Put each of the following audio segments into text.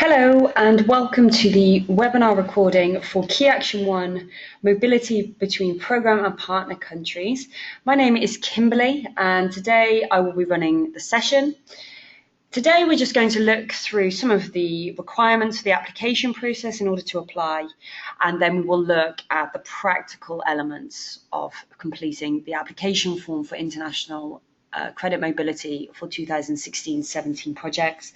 Hello and welcome to the webinar recording for Key Action 1, Mobility Between Programme and Partner Countries. My name is Kimberly and today I will be running the session. Today we're just going to look through some of the requirements for the application process in order to apply, and then we will look at the practical elements of completing the application form for international credit mobility for 2016-17 projects.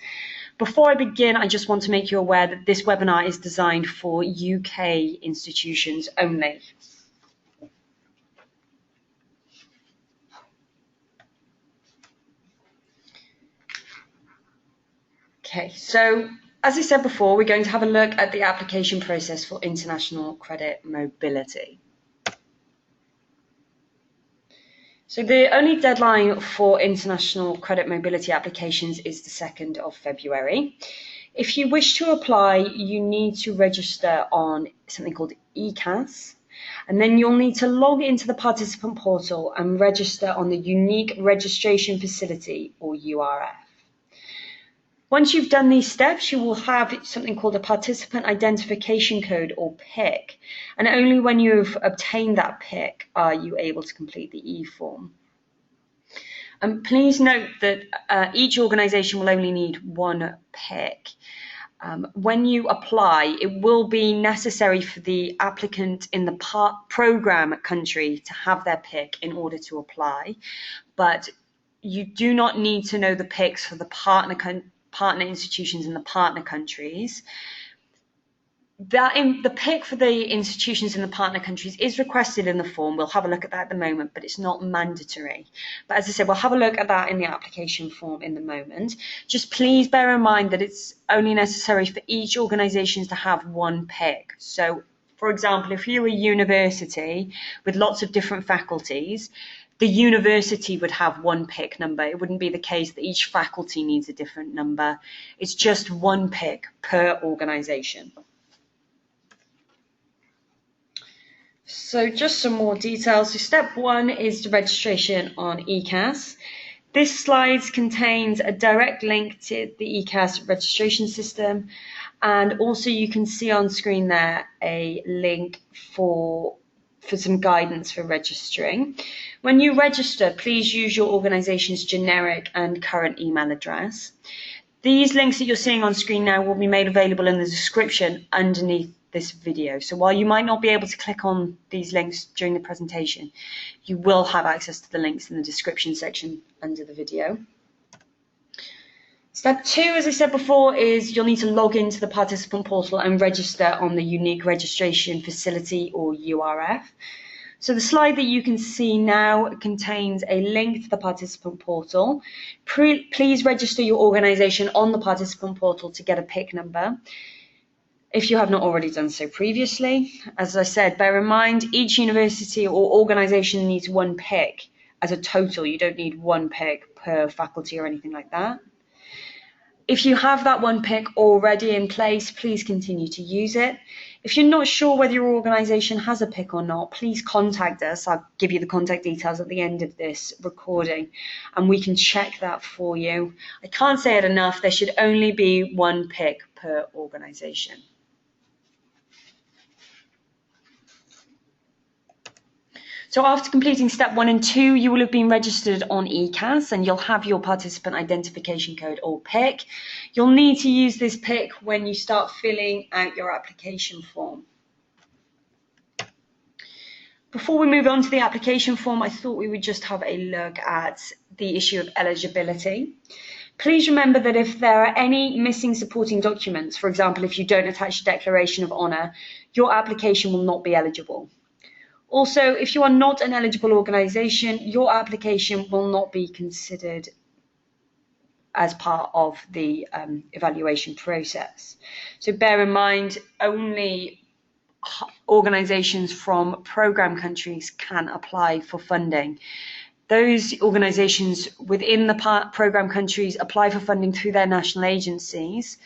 Before I begin, I just want to make you aware that this webinar is designed for UK institutions only. Okay, so as I said before, we're going to have a look at the application process for international credit mobility. So the only deadline for international credit mobility applications is the 2nd of February. If you wish to apply, you need to register on something called ECAS, and then you'll need to log into the participant portal and register on the Unique Registration Facility, or URF. Once you've done these steps, you will have something called a Participant Identification Code, or PIC, and only when you've obtained that PIC are you able to complete the eForm. Please note that each organisation will only need one PIC. When you apply, it will be necessary for the applicant in the programme country to have their PIC in order to apply, but you do not need to know the PICs for the partner institutions in the partner countries. The PIC for the institutions in the partner countries is requested in the form. We'll have a look at that at the moment, but it's not mandatory. But as I said, we'll have a look at that in the application form in the moment. Just please bear in mind that it's only necessary for each organisation to have one PIC. So, for example, if you're a university with lots of different faculties, the university would have one PIC number. It wouldn't be the case that each faculty needs a different number. It's just one PIC per organisation. So just some more details. So step 1 is the registration on ECAS. This slide contains a direct link to the ECAS registration system, and also you can see on screen there a link for some guidance for registering. When you register, please use your organisation's generic and current email address. These links that you're seeing on screen now will be made available in the description underneath this video. So while you might not be able to click on these links during the presentation, you will have access to the links in the description section under the video. Step 2, as I said before, is you'll need to log into the participant portal and register on the Unique Registration Facility, or URF. So the slide that you can see now contains a link to the participant portal. Please register your organisation on the participant portal to get a PIC number, if you have not already done so previously. As I said, bear in mind, each university or organisation needs one PIC as a total. You don't need one PIC per faculty or anything like that. If you have that one PIC already in place, please continue to use it. If you're not sure whether your organisation has a PIC or not, please contact us. I'll give you the contact details at the end of this recording, and we can check that for you. I can't say it enough, there should only be one PIC per organisation. So after completing step 1 and 2, you will have been registered on ECAS and you'll have your participant identification code, or PIC. You'll need to use this PIC when you start filling out your application form. Before we move on to the application form, I thought we would just have a look at the issue of eligibility. Please remember that if there are any missing supporting documents, for example, if you don't attach a declaration of honour, your application will not be eligible. Also, if you are not an eligible organisation, your application will not be considered as part of the evaluation process. So bear in mind, only organisations from programme countries can apply for funding. Those organisations within the programme countries apply for funding through their national agencies,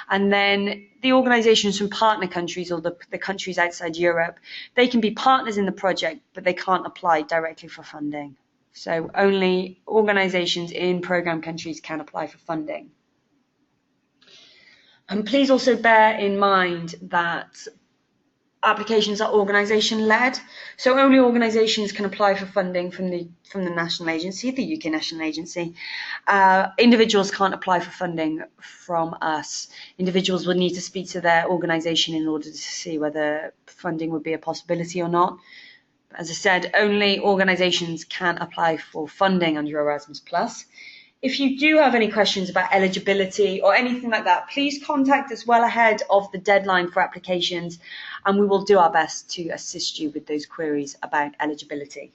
and then the organisations from partner countries, or the countries outside Europe, they can be partners in the project, but they can't apply directly for funding. So only organisations in programme countries can apply for funding. And please also bear in mind that applications are organisation-led, so only organisations can apply for funding from the national agency, the UK national agency. Individuals can't apply for funding from us. Individuals will need to speak to their organisation in order to see whether funding would be a possibility or not. As I said, only organisations can apply for funding under Erasmus+. If you do have any questions about eligibility or anything like that, please contact us well ahead of the deadline for applications, and we will do our best to assist you with those queries about eligibility.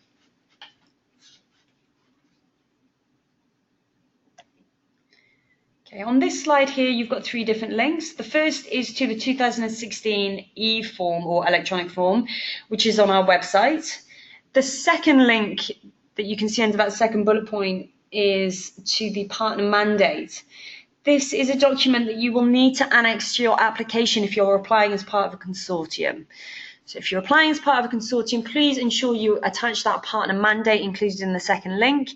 Okay, on this slide here, you've got 3 different links. The first is to the 2016 eForm or electronic form, which is on our website. The second link that you can see under that second bullet point is to the partner mandate. This is a document that you will need to annex to your application if you're applying as part of a consortium. So if you're applying as part of a consortium, please ensure you attach that partner mandate included in the second link.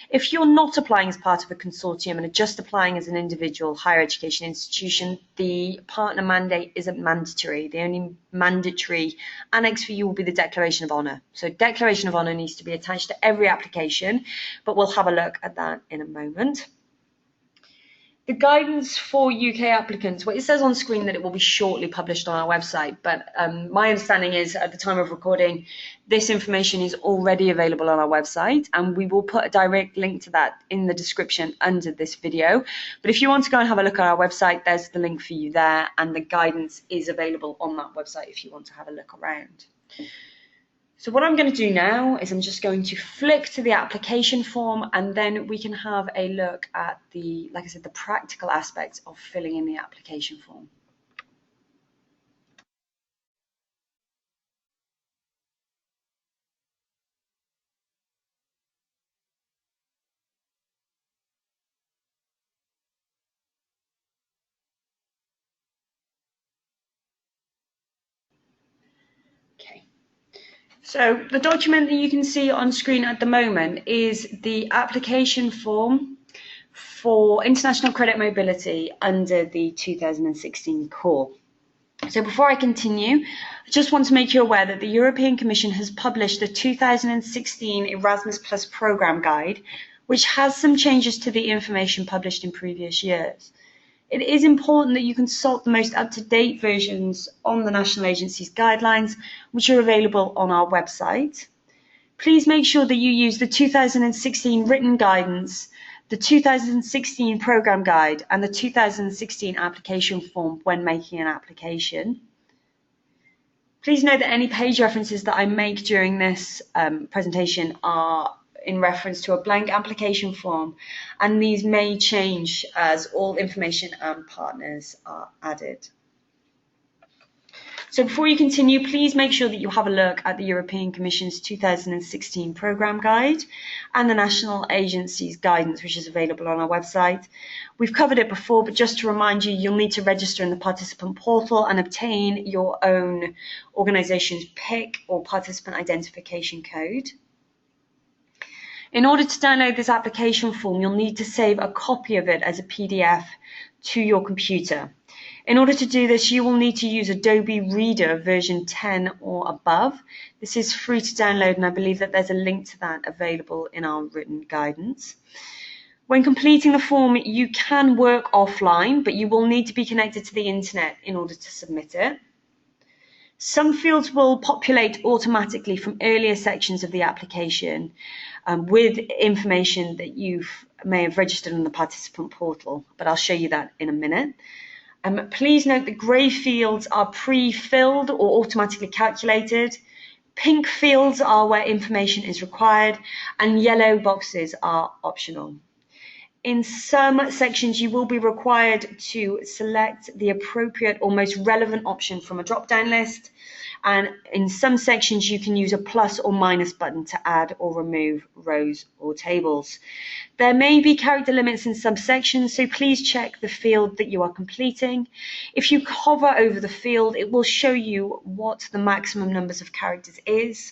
If you're not applying as part of a consortium and are just applying as an individual higher education institution, the partner mandate isn't mandatory. The only mandatory annex for you will be the Declaration of Honour. So Declaration of Honour needs to be attached to every application, but we'll have a look at that in a moment. The guidance for UK applicants, well, it says on screen that it will be shortly published on our website, but my understanding is at the time of recording, this information is already available on our website, and we will put a direct link to that in the description under this video. But if you want to go and have a look at our website, there's the link for you there, and the guidance is available on that website if you want to have a look around. So what I'm going to do now is I'm just going to flick to the application form, and then we can have a look at the, like I said, the practical aspects of filling in the application form. Okay. So the document that you can see on screen at the moment is the application form for international credit mobility under the 2016 core. So before I continue, I just want to make you aware that the European Commission has published the 2016 Erasmus Plus Programme Guide, which has some changes to the information published in previous years. It is important that you consult the most up-to-date versions on the national agency's guidelines, which are available on our website. Please make sure that you use the 2016 written guidance, the 2016 programme guide, and the 2016 application form when making an application. Please note that any page references that I make during this presentation are in reference to a blank application form, and these may change as all information and partners are added. So before you continue, please make sure that you have a look at the European Commission's 2016 Programme Guide and the National Agency's guidance, which is available on our website. We've covered it before, but just to remind you, you'll need to register in the participant portal and obtain your own organisation's PIC or participant identification code. In order to download this application form, you'll need to save a copy of it as a PDF to your computer. In order to do this, you will need to use Adobe Reader version 10 or above. This is free to download, and I believe that there's a link to that available in our written guidance. When completing the form, you can work offline, but you will need to be connected to the internet in order to submit it. Some fields will populate automatically from earlier sections of the application with information that you may have registered in the participant portal, but I'll show you that in a minute. Please note that grey fields are pre-filled or automatically calculated. Pink fields are where information is required, and yellow boxes are optional. In some sections, you will be required to select the appropriate or most relevant option from a drop-down list. And in some sections, you can use a plus or minus button to add or remove rows or tables. There may be character limits in some sections, so please check the field that you are completing. If you hover over the field, it will show you what the maximum numbers of characters is.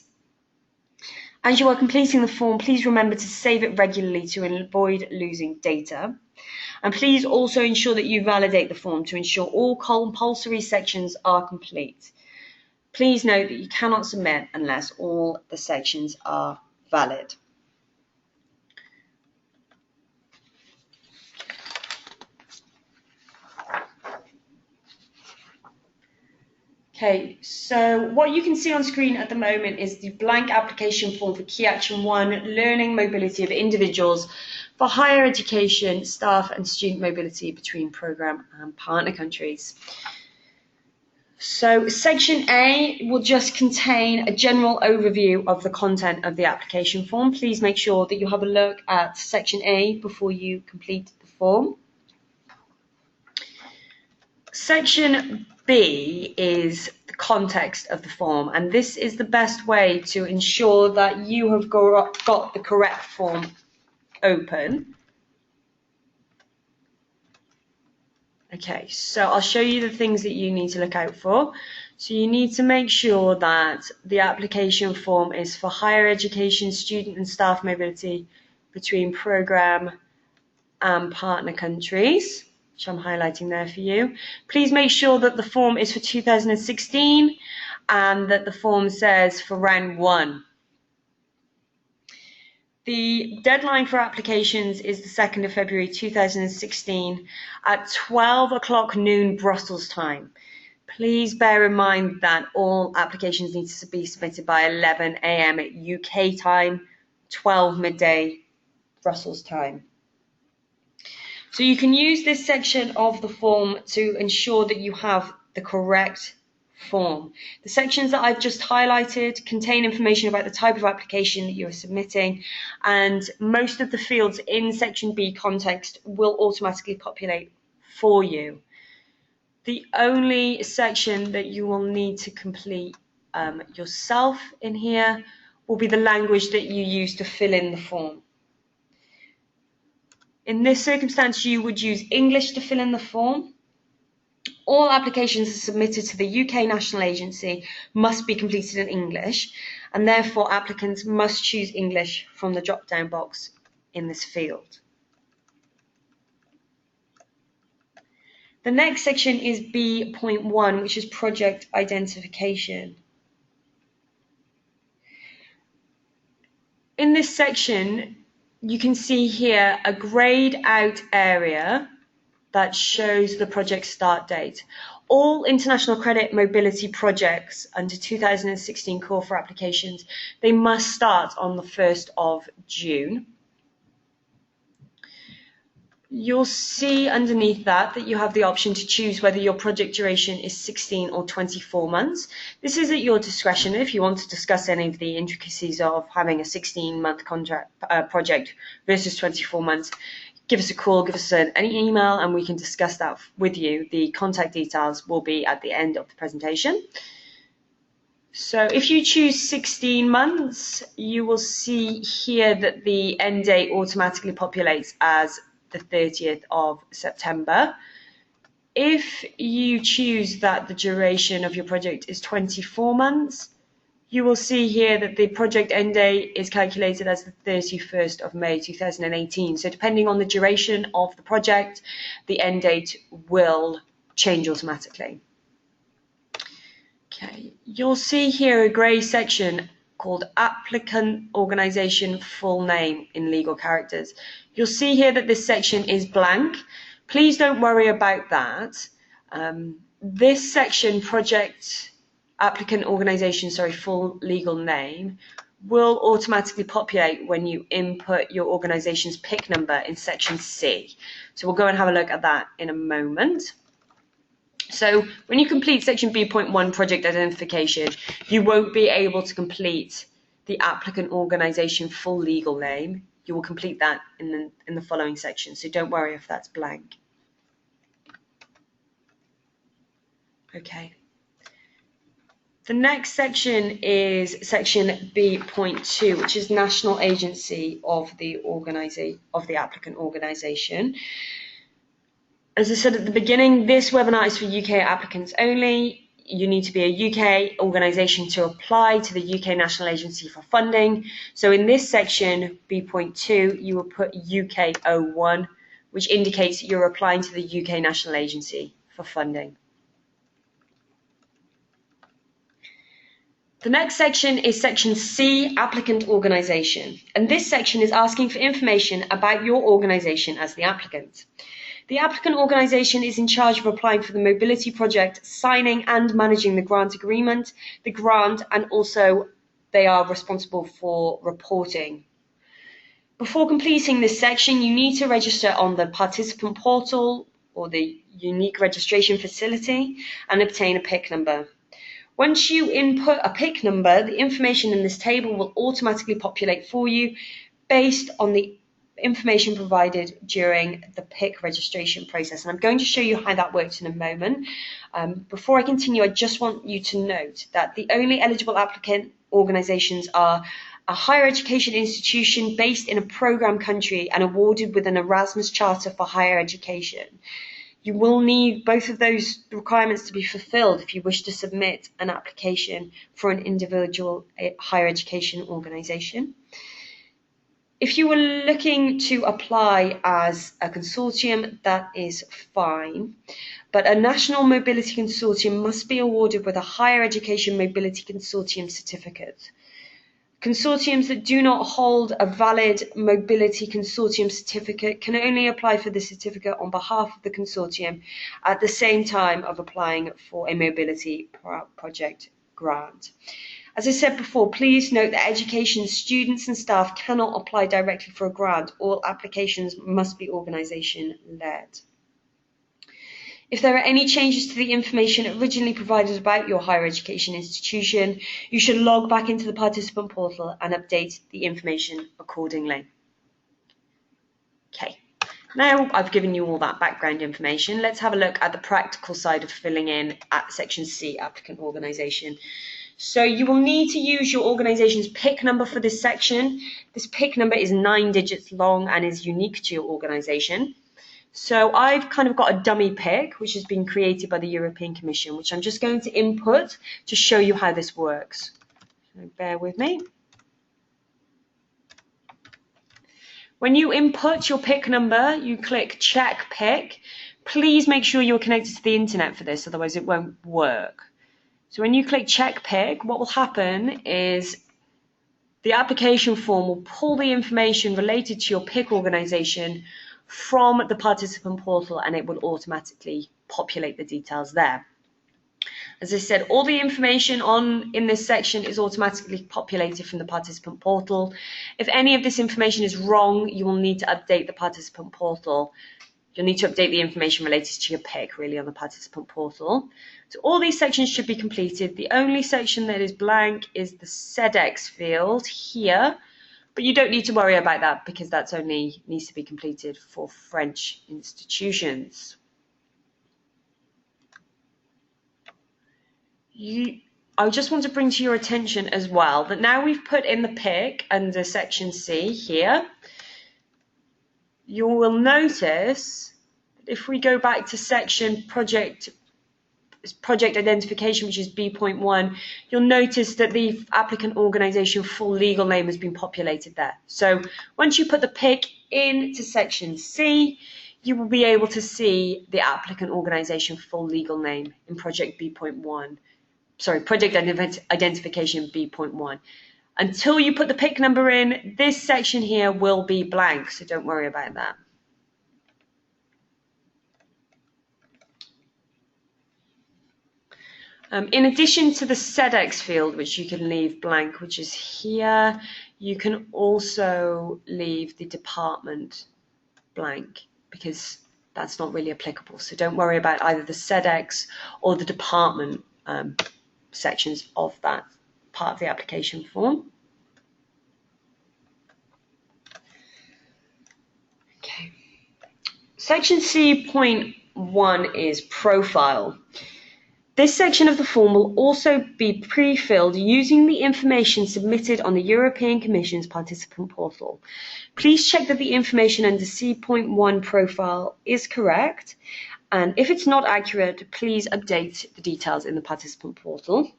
As you are completing the form, please remember to save it regularly to avoid losing data. And please also ensure that you validate the form to ensure all compulsory sections are complete. Please note that you cannot submit unless all the sections are valid. Okay, so what you can see on screen at the moment is the blank application form for Key Action 1, Learning Mobility of Individuals for Higher Education, Staff and Student Mobility between Programme and Partner Countries. So Section A will just contain a general overview of the content of the application form. Please make sure that you have a look at Section A before you complete the form. Section B is the context of the form, and this is the best way to ensure that you have got the correct form open. Okay, so I'll show you the things that you need to look out for. So you need to make sure that the application form is for higher education, student and staff mobility between programme and partner countries, which I'm highlighting there for you. Please make sure that the form is for 2016 and that the form says for round 1. The deadline for applications is the 2nd of February 2016 at 12 o'clock noon Brussels time. Please bear in mind that all applications need to be submitted by 11 AM at UK time, 12 midday Brussels time. So you can use this section of the form to ensure that you have the correct form. The sections that I've just highlighted contain information about the type of application that you are submitting, and most of the fields in Section B context will automatically populate for you. The only section that you will need to complete yourself in here will be the language that you use to fill in the form. In this circumstance, you would use English to fill in the form. All applications submitted to the UK National Agency must be completed in English, and therefore applicants must choose English from the drop-down box in this field. The next section is B.1, which is project identification. In this section, you can see here a greyed out area that shows the project start date. All international credit mobility projects under 2016 call for applications, they must start on the 1st of June. You'll see underneath that you have the option to choose whether your project duration is 16 or 24 months. This is at your discretion. If you want to discuss any of the intricacies of having a 16-month project versus 24 months, give us a call, give us an email, and we can discuss that with you. The contact details will be at the end of the presentation. So if you choose 16 months, you will see here that the end date automatically populates as the 30th of September. If you choose that the duration of your project is 24 months, you will see here that the project end date is calculated as the 31st of May 2018. So depending on the duration of the project, the end date will change automatically. Okay, you'll see here a grey section called Applicant Organisation Full Name in legal characters. You'll see here that this section is blank. Please don't worry about that. This section, Project Applicant Organisation, full legal name, will automatically populate when you input your organisation's PIC number in Section C. So we'll go and have a look at that in a moment. So when you complete Section B.1 project identification, you won't be able to complete the applicant organisation full legal name. You will complete that in the following section, so don't worry if that's blank. Okay. The next section is Section B.2, which is National Agency of the applicant organisation. As I said at the beginning, this webinar is for UK applicants only. You need to be a UK organisation to apply to the UK National Agency for funding. So in this section, B.2, you will put UK 01, which indicates you're applying to the UK National Agency for funding. The next section is section C, Applicant Organisation, and this section is asking for information about your organisation as the applicant. The applicant organisation is in charge of applying for the mobility project, signing and managing the grant agreement, the grant, and also they are responsible for reporting. Before completing this section, you need to register on the participant portal or the unique registration facility and obtain a PIC number. Once you input a PIC number, the information in this table will automatically populate for you based on the information provided during the PIC registration process. And I'm going to show you how that works in a moment. Before I continue, I just want you to note that the only eligible applicant organisations are a higher education institution based in a programme country and awarded with an Erasmus Charter for higher education. You will need both of those requirements to be fulfilled if you wish to submit an application for an individual higher education organisation. If you were looking to apply as a consortium, that is fine, but a national mobility consortium must be awarded with a higher education mobility consortium certificate. Consortiums that do not hold a valid mobility consortium certificate can only apply for the certificate on behalf of the consortium at the same time of applying for a mobility project grant. As I said before, please note that education students and staff cannot apply directly for a grant. All applications must be organisation-led. If there are any changes to the information originally provided about your higher education institution, you should log back into the participant portal and update the information accordingly. Okay, now I've given you all that background information. Let's have a look at the practical side of filling in at section C, applicant organisation. So you will need to use your organisation's PIC number for this section. This PIC number is 9 digits long and is unique to your organisation. So I've kind of got a dummy PIC, which has been created by the European Commission, which I'm just going to input to show you how this works. So bear with me. When you input your PIC number, you click check PIC. Please make sure you're connected to the internet for this, otherwise it won't work. So when you click check PIC, what will happen is the application form will pull the information related to your PIC organisation from the participant portal and it will automatically populate the details there. As I said, all the information in this section is automatically populated from the participant portal. If any of this information is wrong, you will need to update the participant portal. You'll need to update the information related to your PIC really on the participant portal. So all these sections should be completed. The only section that is blank is the SEDEX field here. But you don't need to worry about that because that's only needs to be completed for French institutions. I just want to bring to your attention as well that now we've put in the PIC under section C here, you will notice that if we go back to section project identification, which is B.1, you'll notice that the applicant organisation full legal name has been populated there. So once you put the PIC into section C, you will be able to see the applicant organisation full legal name in project B.1. Sorry, project identification B.1. Until you put the PIC number in, this section here will be blank, so don't worry about that. In addition to the SEDEX field, which you can leave blank, which is here, you can also leave the department blank because that's not really applicable. So don't worry about either the SEDEX or the department sections of that part of the application form. Okay. Section C.1 is profile. This section of the form will also be pre-filled using the information submitted on the European Commission's participant portal. Please check that the information under C.1 profile is correct, and if it's not accurate, please update the details in the participant portal.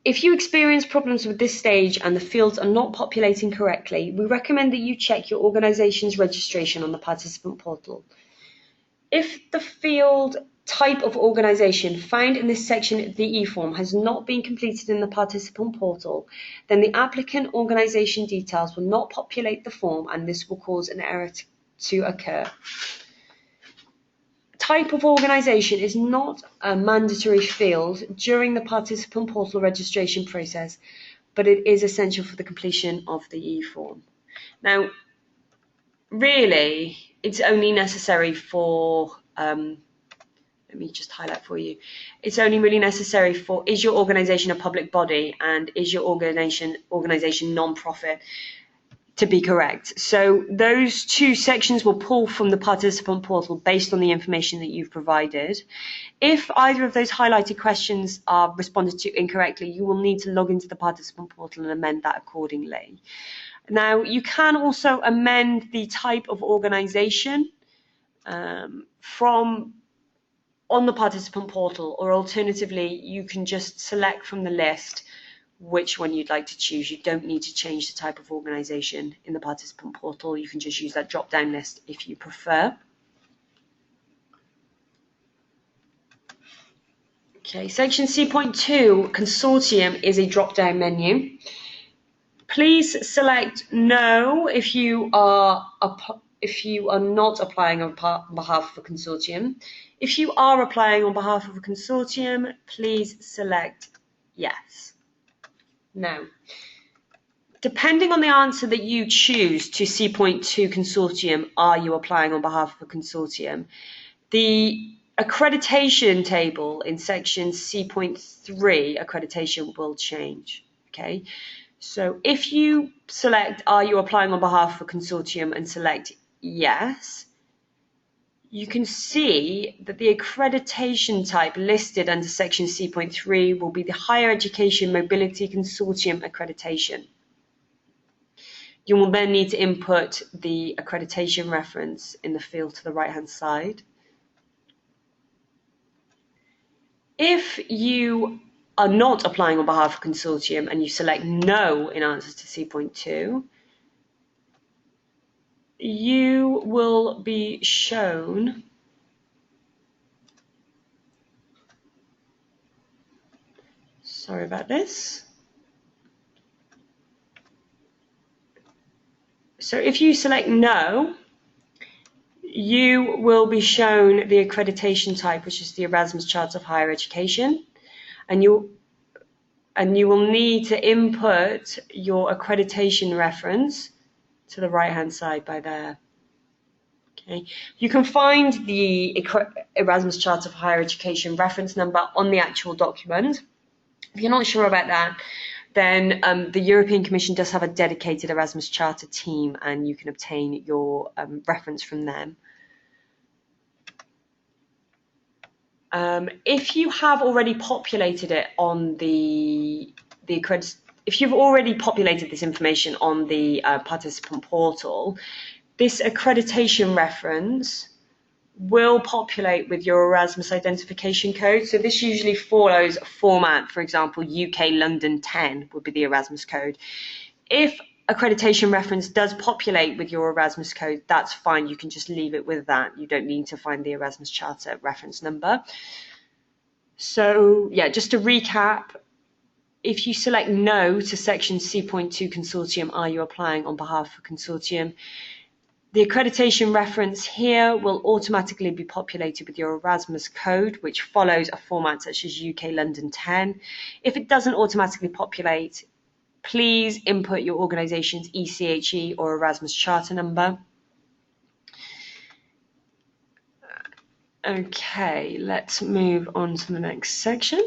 If you experience problems with this stage and the fields are not populating correctly, we recommend that you check your organisation's registration on the participant portal. If the field type of organisation found in this section of the eForm has not been completed in the participant portal, then the applicant organisation details will not populate the form, and this will cause an error to occur. Type of organisation is not a mandatory field during the participant portal registration process, but it is essential for the completion of the eForm. Now, really, it's only necessary for, let me just highlight for you. It's only really necessary for, is your organisation a public body and is your organisation non-profit, to be correct. So those two sections will pull from the participant portal based on the information that you've provided. If either of those highlighted questions are responded to incorrectly, you will need to log into the participant portal and amend that accordingly. Now, you can also amend the type of organisation from on the participant portal, or alternatively, you can just select from the list which one you'd like to choose. You don't need to change the type of organisation in the participant portal. You can just use that drop-down list if you prefer. Okay, section C.2, Consortium, is a drop-down menu. Please select No if you are not applying on behalf of a consortium. If you are applying on behalf of a consortium, please select Yes. Now, depending on the answer that you choose to C.2 Consortium, are you applying on behalf of a consortium, the accreditation table in section C.3 accreditation will change. Okay, so if you select are you applying on behalf of a consortium and select yes, you can see that the accreditation type listed under section C.3 will be the Higher Education Mobility Consortium accreditation. You will then need to input the accreditation reference in the field to the right-hand side. If you are not applying on behalf of a consortium and you select no in answer to C.2, you will be shown sorry about this. So if you select no, you will be shown the accreditation type, which is the Erasmus Charter of Higher Education, and you will need to input your accreditation reference to the right-hand side by there. Okay, you can find the Erasmus Charter of Higher Education reference number on the actual document. If you're not sure about that, then the European Commission does have a dedicated Erasmus Charter team, and you can obtain your reference from them. If you have already populated it on if you've already populated this information on the participant portal, this accreditation reference will populate with your Erasmus identification code. So this usually follows a format. For example, UK London 10 would be the Erasmus code. If accreditation reference does populate with your Erasmus code, that's fine. You can just leave it with that. You don't need to find the Erasmus Charter reference number. So yeah, just to recap, if you select no to section C.2 Consortium, are you applying on behalf of a consortium? The accreditation reference here will automatically be populated with your Erasmus code, which follows a format such as UK London 10. If it doesn't automatically populate, please input your organisation's ECHE or Erasmus Charter number. Okay, let's move on to the next section.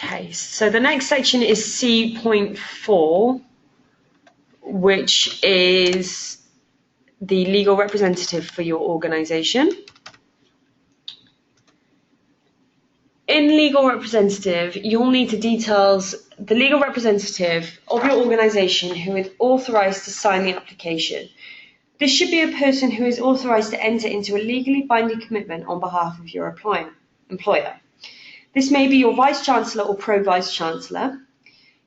Okay, so the next section is C.4, which is the legal representative for your organisation. In legal representative, you'll need the details, the legal representative of your organisation who is authorised to sign the application. This should be a person who is authorised to enter into a legally binding commitment on behalf of your employer. This may be your Vice-Chancellor or Pro-Vice-Chancellor.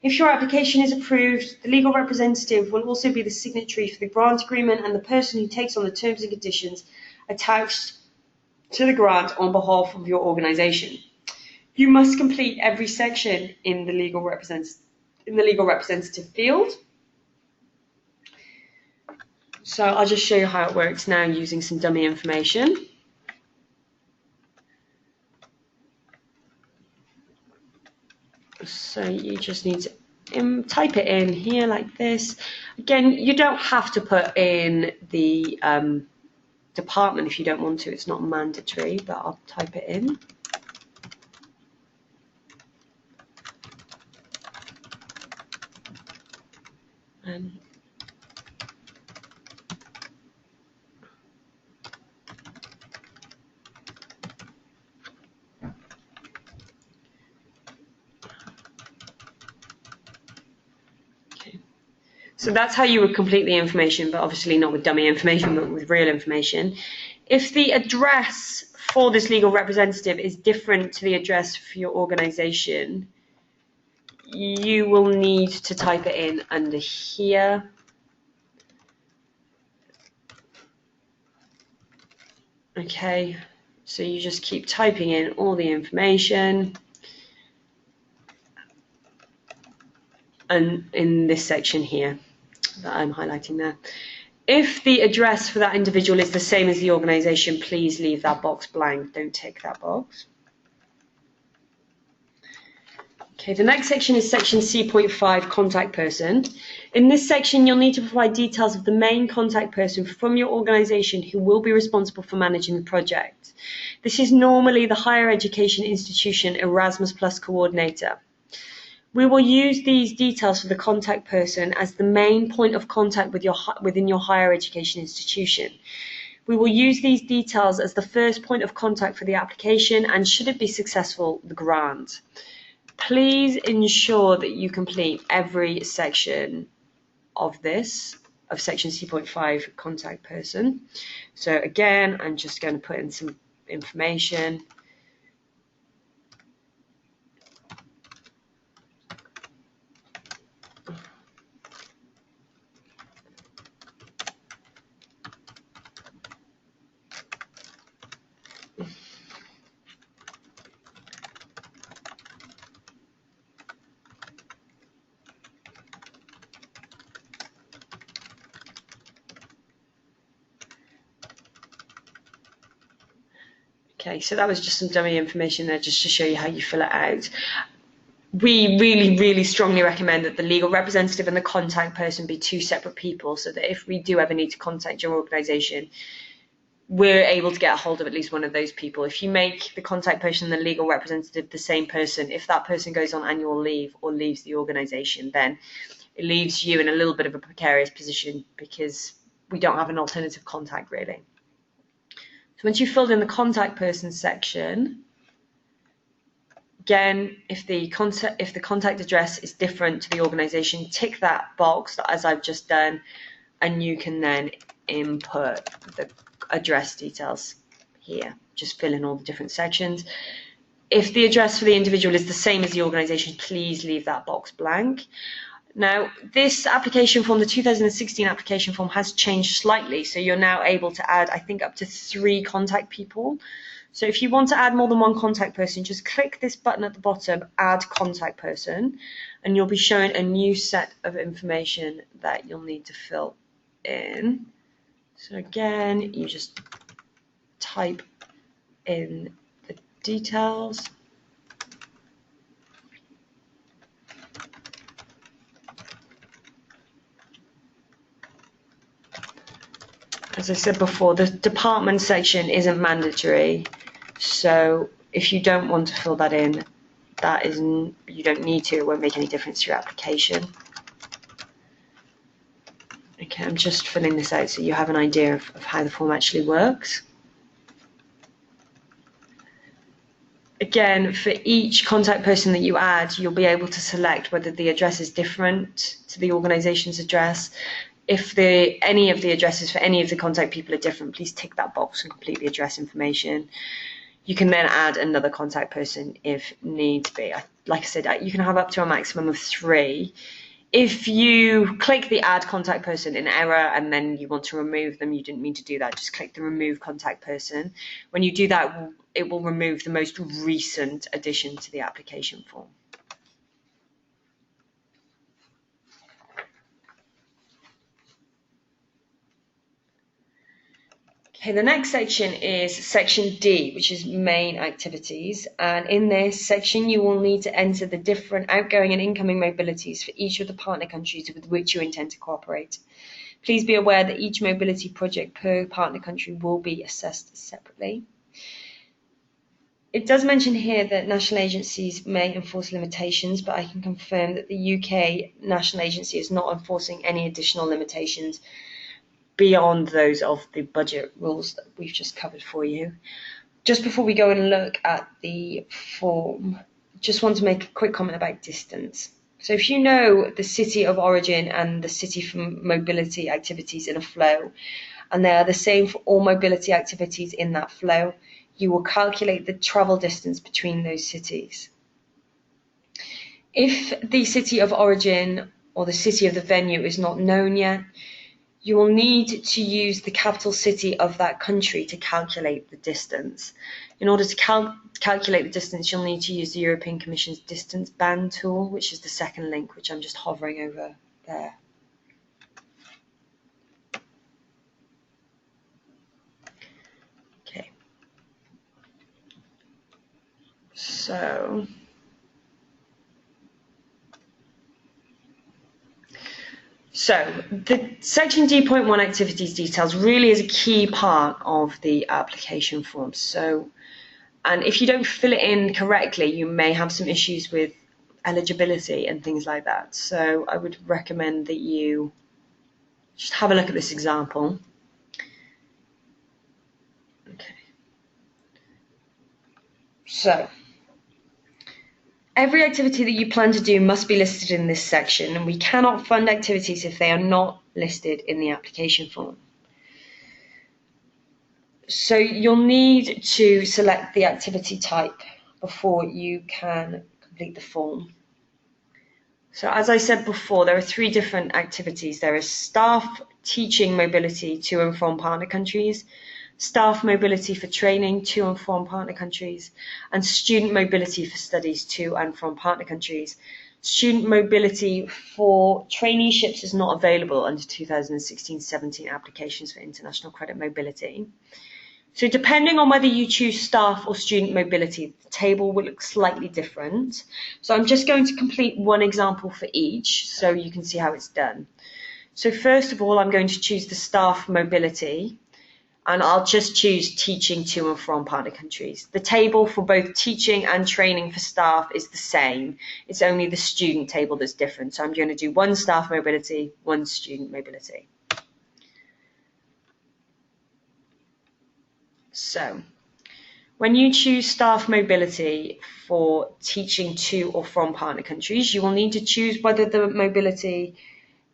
If your application is approved, the legal representative will also be the signatory for the grant agreement and the person who takes on the terms and conditions attached to the grant on behalf of your organisation. You must complete every section in the legal representative field. So I'll just show you how it works now using some dummy information. So you just need to type it in here like this. Again, you don't have to put in the department if you don't want to. It's not mandatory, but I'll type it in. So that's how you would complete the information, but obviously not with dummy information, but with real information. If the address for this legal representative is different to the address for your organisation, you will need to type it in under here. Okay, so you just keep typing in all the information. And in this section here that I'm highlighting there. If the address for that individual is the same as the organisation, please leave that box blank. Don't tick that box. Okay, the next section is section C.5, contact person. In this section, you'll need to provide details of the main contact person from your organisation who will be responsible for managing the project. This is normally the higher education institution Erasmus Plus coordinator. We will use these details for the contact person as the main point of contact within your higher education institution. We will use these details as the first point of contact for the application and, should it be successful, the grant. Please ensure that you complete every section of section C.5, contact person. So again, I'm just going to put in some information. Okay, so that was just some dummy information there just to show you how you fill it out. We really, really strongly recommend that the legal representative and the contact person be two separate people so that if we do ever need to contact your organisation, we're able to get a hold of at least one of those people. If you make the contact person and the legal representative the same person, if that person goes on annual leave or leaves the organisation, then it leaves you in a little bit of a precarious position because we don't have an alternative contact really. So once you've filled in the contact person section, again, if the contact address is different to the organisation, tick that box as I've just done, and you can then input the address details here. Just fill in all the different sections. If the address for the individual is the same as the organisation, please leave that box blank. Now, this application form, the 2016 application form, has changed slightly. So you're now able to add, I think, up to 3 contact people. So if you want to add more than one contact person, just click this button at the bottom, add contact person, and you'll be shown a new set of information that you'll need to fill in. So again, you just type in the details. As I said before, the department section isn't mandatory, so if you don't want to fill that in, you don't need to. It won't make any difference to your application. Okay, I'm just filling this out so you have an idea of how the form actually works. Again, for each contact person that you add, you'll be able to select whether the address is different to the organisation's address. if any of the addresses for any of the contact people are different, please tick that box and complete the address information. You can then add another contact person if needs be. Like I said, you can have up to a maximum of 3. If you click the add contact person in error and then you want to remove them, you didn't mean to do that, just click the remove contact person. When you do that, it will remove the most recent addition to the application form. Okay, the next section is section D, which is main activities. And in this section, you will need to enter the different outgoing and incoming mobilities for each of the partner countries with which you intend to cooperate. Please be aware that each mobility project per partner country will be assessed separately. It does mention here that national agencies may enforce limitations, but I can confirm that the UK National Agency is not enforcing any additional limitations beyond those of the budget rules that we've just covered for you. Just before we go and look at the form, just want to make a quick comment about distance. So if you know the city of origin and the city for mobility activities in a flow, and they are the same for all mobility activities in that flow, you will calculate the travel distance between those cities. If the city of origin or the city of the venue is not known yet, you will need to use the capital city of that country to calculate the distance. In order to calculate the distance, you'll need to use the European Commission's distance band tool, which is the second link, which I'm just hovering over there. Okay. So the section D.1 activities details really is a key part of the application form. And if you don't fill it in correctly, you may have some issues with eligibility and things like that. So I would recommend that you just have a look at this example. Okay. So every activity that you plan to do must be listed in this section, and we cannot fund activities if they are not listed in the application form. So you'll need to select the activity type before you can complete the form. So as I said before, there are 3 different activities. There is staff teaching mobility to and from partner countries, staff mobility for training to and from partner countries, and student mobility for studies to and from partner countries. Student mobility for traineeships is not available under 2016-17 applications for international credit mobility. So depending on whether you choose staff or student mobility, the table will look slightly different. So I'm just going to complete one example for each so you can see how it's done. So first of all, I'm going to choose the staff mobility, and I'll just choose teaching to and from partner countries. The table for both teaching and training for staff is the same. It's only the student table that's different. So I'm going to do 1 staff mobility, 1 student mobility. So when you choose staff mobility for teaching to or from partner countries, you will need to choose whether the mobility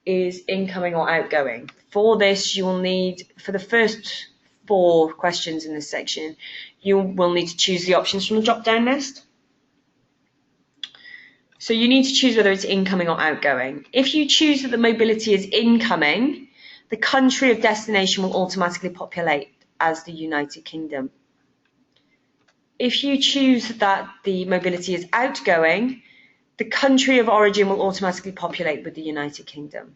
is incoming or outgoing. For this, you will need, for the first 4 questions in this section, you will need to choose the options from the drop-down list. So you need to choose whether it's incoming or outgoing. If you choose that the mobility is incoming, the country of destination will automatically populate as the United Kingdom. If you choose that the mobility is outgoing, the country of origin will automatically populate with the United Kingdom.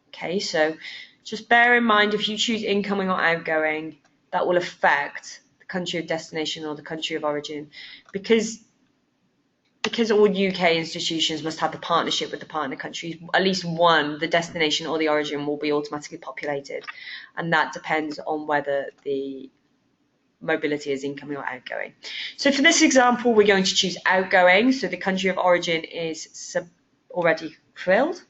Okay, so just bear in mind, if you choose incoming or outgoing, that will affect the country of destination or the country of origin, because all UK institutions must have the partnership with the partner countries, at least one, the destination or the origin, will be automatically populated, and that depends on whether the mobility is incoming or outgoing. So for this example, we're going to choose outgoing, so the country of origin is already filled.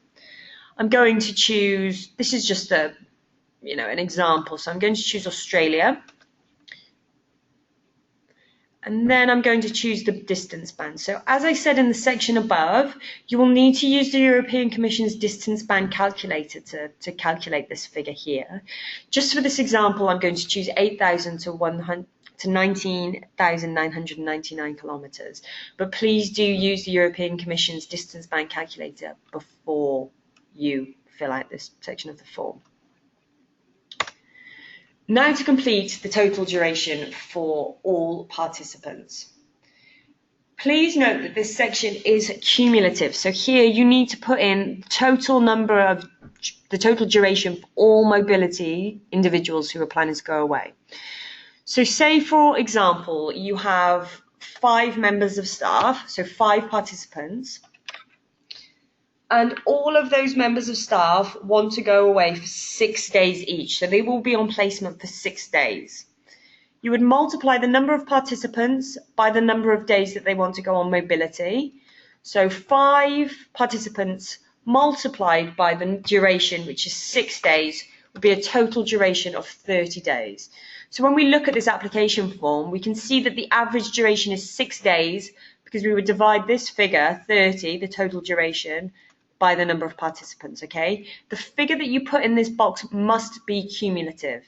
I'm going to choose, this is just an example, so I'm going to choose Australia. And then I'm going to choose the distance band. So as I said in the section above, you will need to use the European Commission's distance band calculator to calculate this figure here. Just for this example, I'm going to choose 8,000 to 19,999 kilometres. But please do use the European Commission's distance band calculator before you fill out this section of the form. Now to complete the total duration for all participants. Please note that this section is cumulative. So here you need to put in the total duration for all mobility individuals who are planning to go away. So say, for example, you have 5 members of staff, so 5 participants, and all of those members of staff want to go away for 6 days each. So they will be on placement for 6 days. You would multiply the number of participants by the number of days that they want to go on mobility. So 5 participants multiplied by the duration, which is 6 days, would be a total duration of 30 days. So when we look at this application form, we can see that the average duration is 6 days because we would divide this figure, 30, the total duration, by the number of participants, okay? The figure that you put in this box must be cumulative.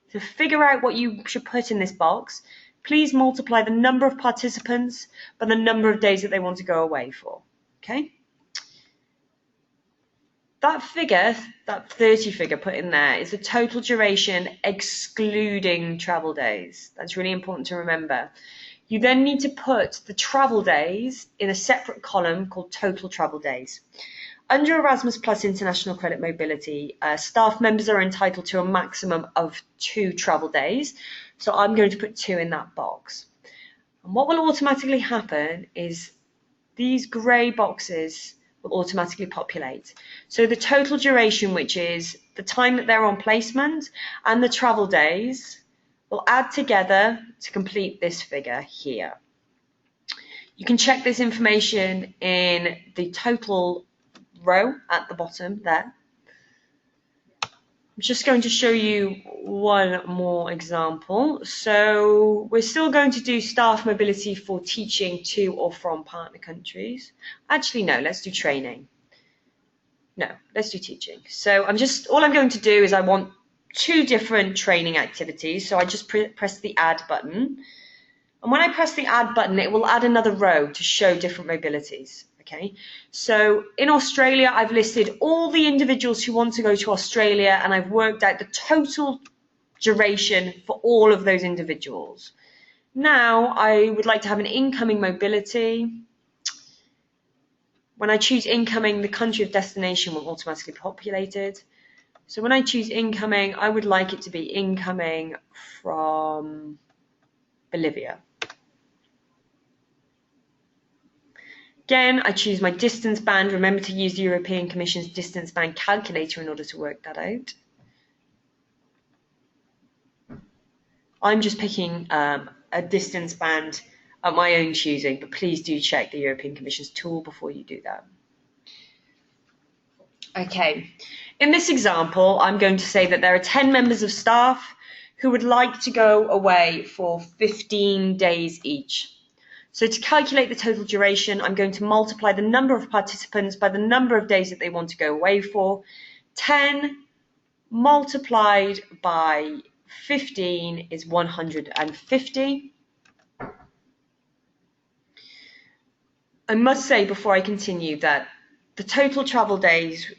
To figure out what you should put in this box, please multiply the number of participants by the number of days that they want to go away for, okay? That figure, that 30 figure put in there, is the total duration excluding travel days. That's really important to remember. You then need to put the travel days in a separate column called total travel days. Under Erasmus Plus International Credit Mobility, staff members are entitled to a maximum of 2 travel days. So I'm going to put 2 in that box. And what will automatically happen is these grey boxes will automatically populate. So the total duration, which is the time that they're on placement, and the travel days will add together to complete this figure here. You can check this information in the total row at the bottom there. I'm just going to show you one more example. So we're still going to do staff mobility for teaching to or from partner countries. Actually, no, let's do training. No, let's do teaching. So all I'm going to do is I want 2 different training activities. So I just press the add button. And when I press the add button, it will add another row to show different mobilities. Okay, so in Australia, I've listed all the individuals who want to go to Australia, and I've worked out the total duration for all of those individuals. Now, I would like to have an incoming mobility. When I choose incoming, the country of destination will automatically be populated. So when I choose incoming, I would like it to be incoming from Bolivia. Again, I choose my distance band. Remember to use the European Commission's distance band calculator in order to work that out. I'm just picking a distance band at my own choosing, but please do check the European Commission's tool before you do that. Okay, in this example, I'm going to say that there are 10 members of staff who would like to go away for 15 days each. So to calculate the total duration, I'm going to multiply the number of participants by the number of days that they want to go away for. 10 multiplied by 15 is 150. I must say before I continue that the total travel days,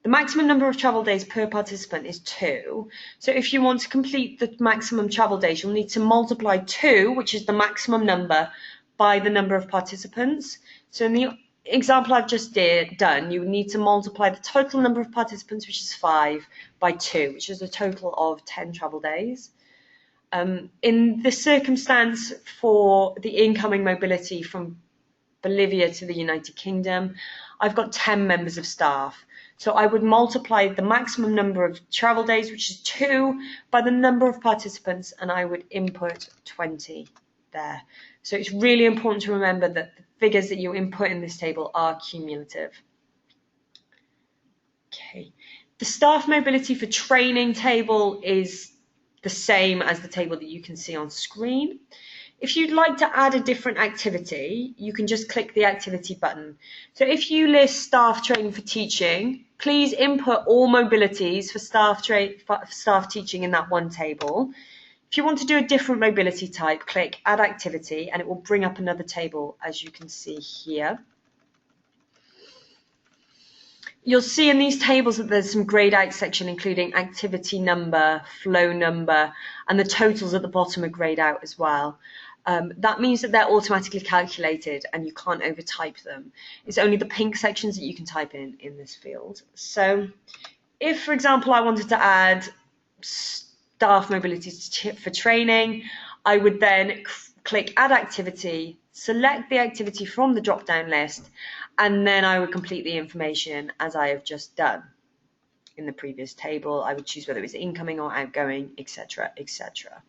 the maximum number of travel days per participant is 2. So if you want to complete the maximum travel days, you'll need to multiply 2, which is the maximum number, by the number of participants. So in the example I've just done, you would need to multiply the total number of participants, which is 5, by 2, which is a total of 10 travel days. In the circumstance for the incoming mobility from Bolivia to the United Kingdom, I've got 10 members of staff. So I would multiply the maximum number of travel days, which is 2, by the number of participants, and I would input 20 there. So it's really important to remember that the figures that you input in this table are cumulative. Okay. The staff mobility for training table is the same as the table that you can see on screen. If you'd like to add a different activity, you can just click the activity button. So if you list staff training for teaching, please input all mobilities for staff teaching in that one table. If you want to do a different mobility type, click add activity and it will bring up another table, as you can see here. You'll see in these tables that there's some grayed out section, including activity number, flow number, and the totals at the bottom are grayed out as well. That means that they're automatically calculated and you can't overtype them. It's only the pink sections that you can type in this field. So if, for example, I wanted to add staff mobility for training, I would then click add activity, select the activity from the drop-down list, and then I would complete the information as I have just done in the previous table. I would choose whether it was incoming or outgoing, etc., etc.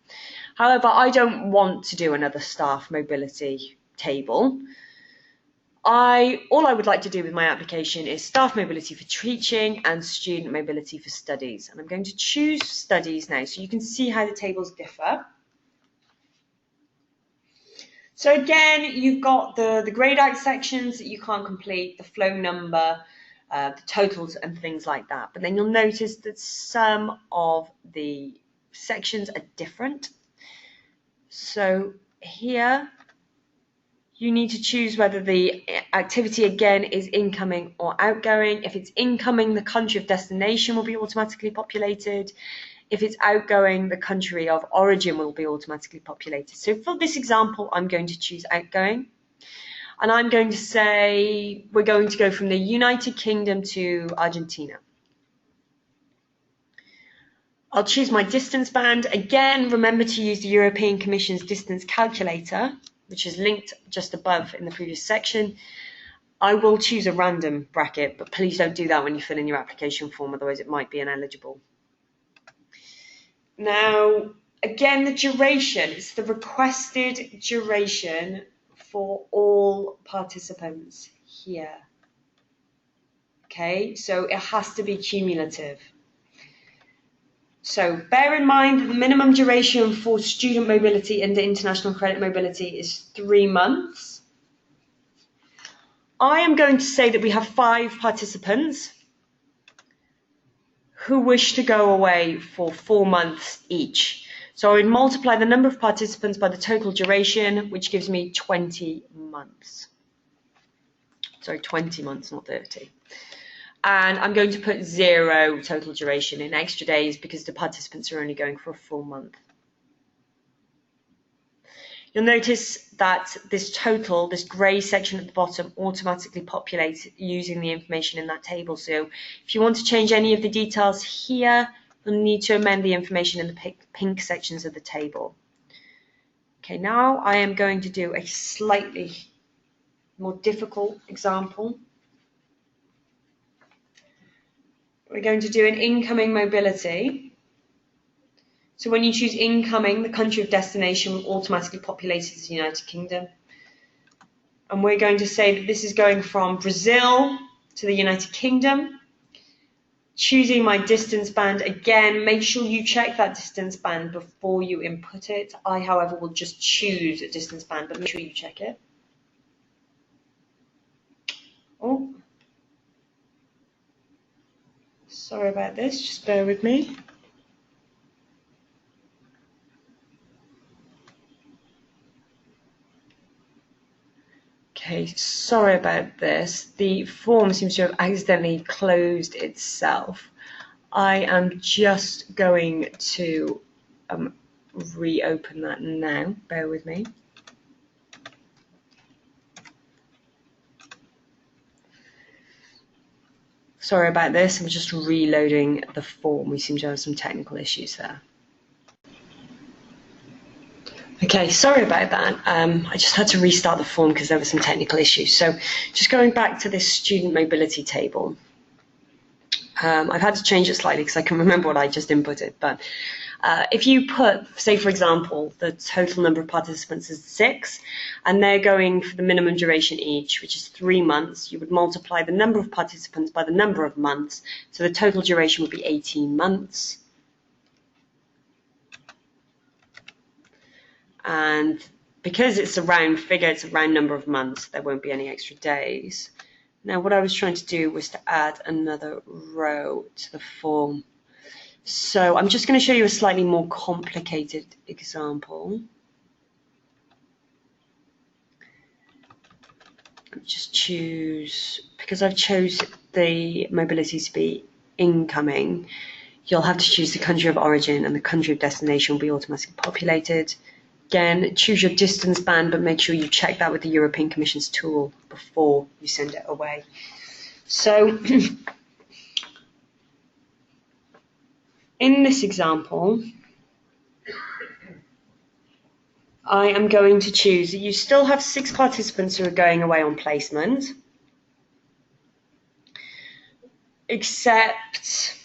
However, I don't want to do another staff mobility table. All I would like to do with my application is staff mobility for teaching and student mobility for studies. And I'm going to choose studies now so you can see how the tables differ. So again, you've got the grayed out sections that you can't complete, the flow number, the totals and things like that. But then you'll notice that some of the sections are different. So here, you need to choose whether the activity again is incoming or outgoing. If it's incoming, the country of destination will be automatically populated. If it's outgoing, the country of origin will be automatically populated. So for this example, I'm going to choose outgoing. And I'm going to say we're going to go from the United Kingdom to Argentina. I'll choose my distance band. Again, remember to use the European Commission's distance calculator, which is linked just above in the previous section. I will choose a random bracket, but please don't do that when you fill in your application form, otherwise it might be ineligible. Now, again, the duration is the requested duration for all participants here. Okay, so it has to be cumulative. So bear in mind that the minimum duration for student mobility and international credit mobility is 3 months. I am going to say that we have 5 participants who wish to go away for 4 months each. So I would multiply the number of participants by the total duration, which gives me 20 months. Sorry, 20 months, not 30. And I'm going to put 0 total duration in extra days because the participants are only going for a full month. You'll notice that this total, this grey section at the bottom, automatically populates using the information in that table. So if you want to change any of the details here, you'll need to amend the information in the pink sections of the table. Okay, now I am going to do a slightly more difficult example. We're going to do an incoming mobility. So when you choose incoming, the country of destination will automatically populate as the United Kingdom. And we're going to say that this is going from Brazil to the United Kingdom. Choosing my distance band, again, make sure you check that distance band before you input it. I, however, will just choose a distance band, but make sure you check it. Oh, sorry about this, just bear with me. Okay, sorry about this. The form seems to have accidentally closed itself. I am just going to reopen that now. Bear with me. Sorry about this. I'm just reloading the form. We seem to have some technical issues there. Okay, sorry about that. I just had to restart the form because there were some technical issues. So just going back to this student mobility table. I've had to change it slightly because I can remember what I just inputted. But if you put, say, for example, the total number of participants is 6, and they're going for the minimum duration each, which is 3 months, you would multiply the number of participants by the number of months. So the total duration would be 18 months. And because it's a round figure, it's a round number of months, there won't be any extra days. Now, what I was trying to do was to add another row to the form. So I'm just going to show you a slightly more complicated example. Just choose, because I've chose the mobility to be incoming, you'll have to choose the country of origin, and the country of destination will be automatically populated. Again, choose your distance band, but make sure you check that with the European Commission's tool before you send it away. So in this example, I am going to choose that you still have 6 participants who are going away on placement, except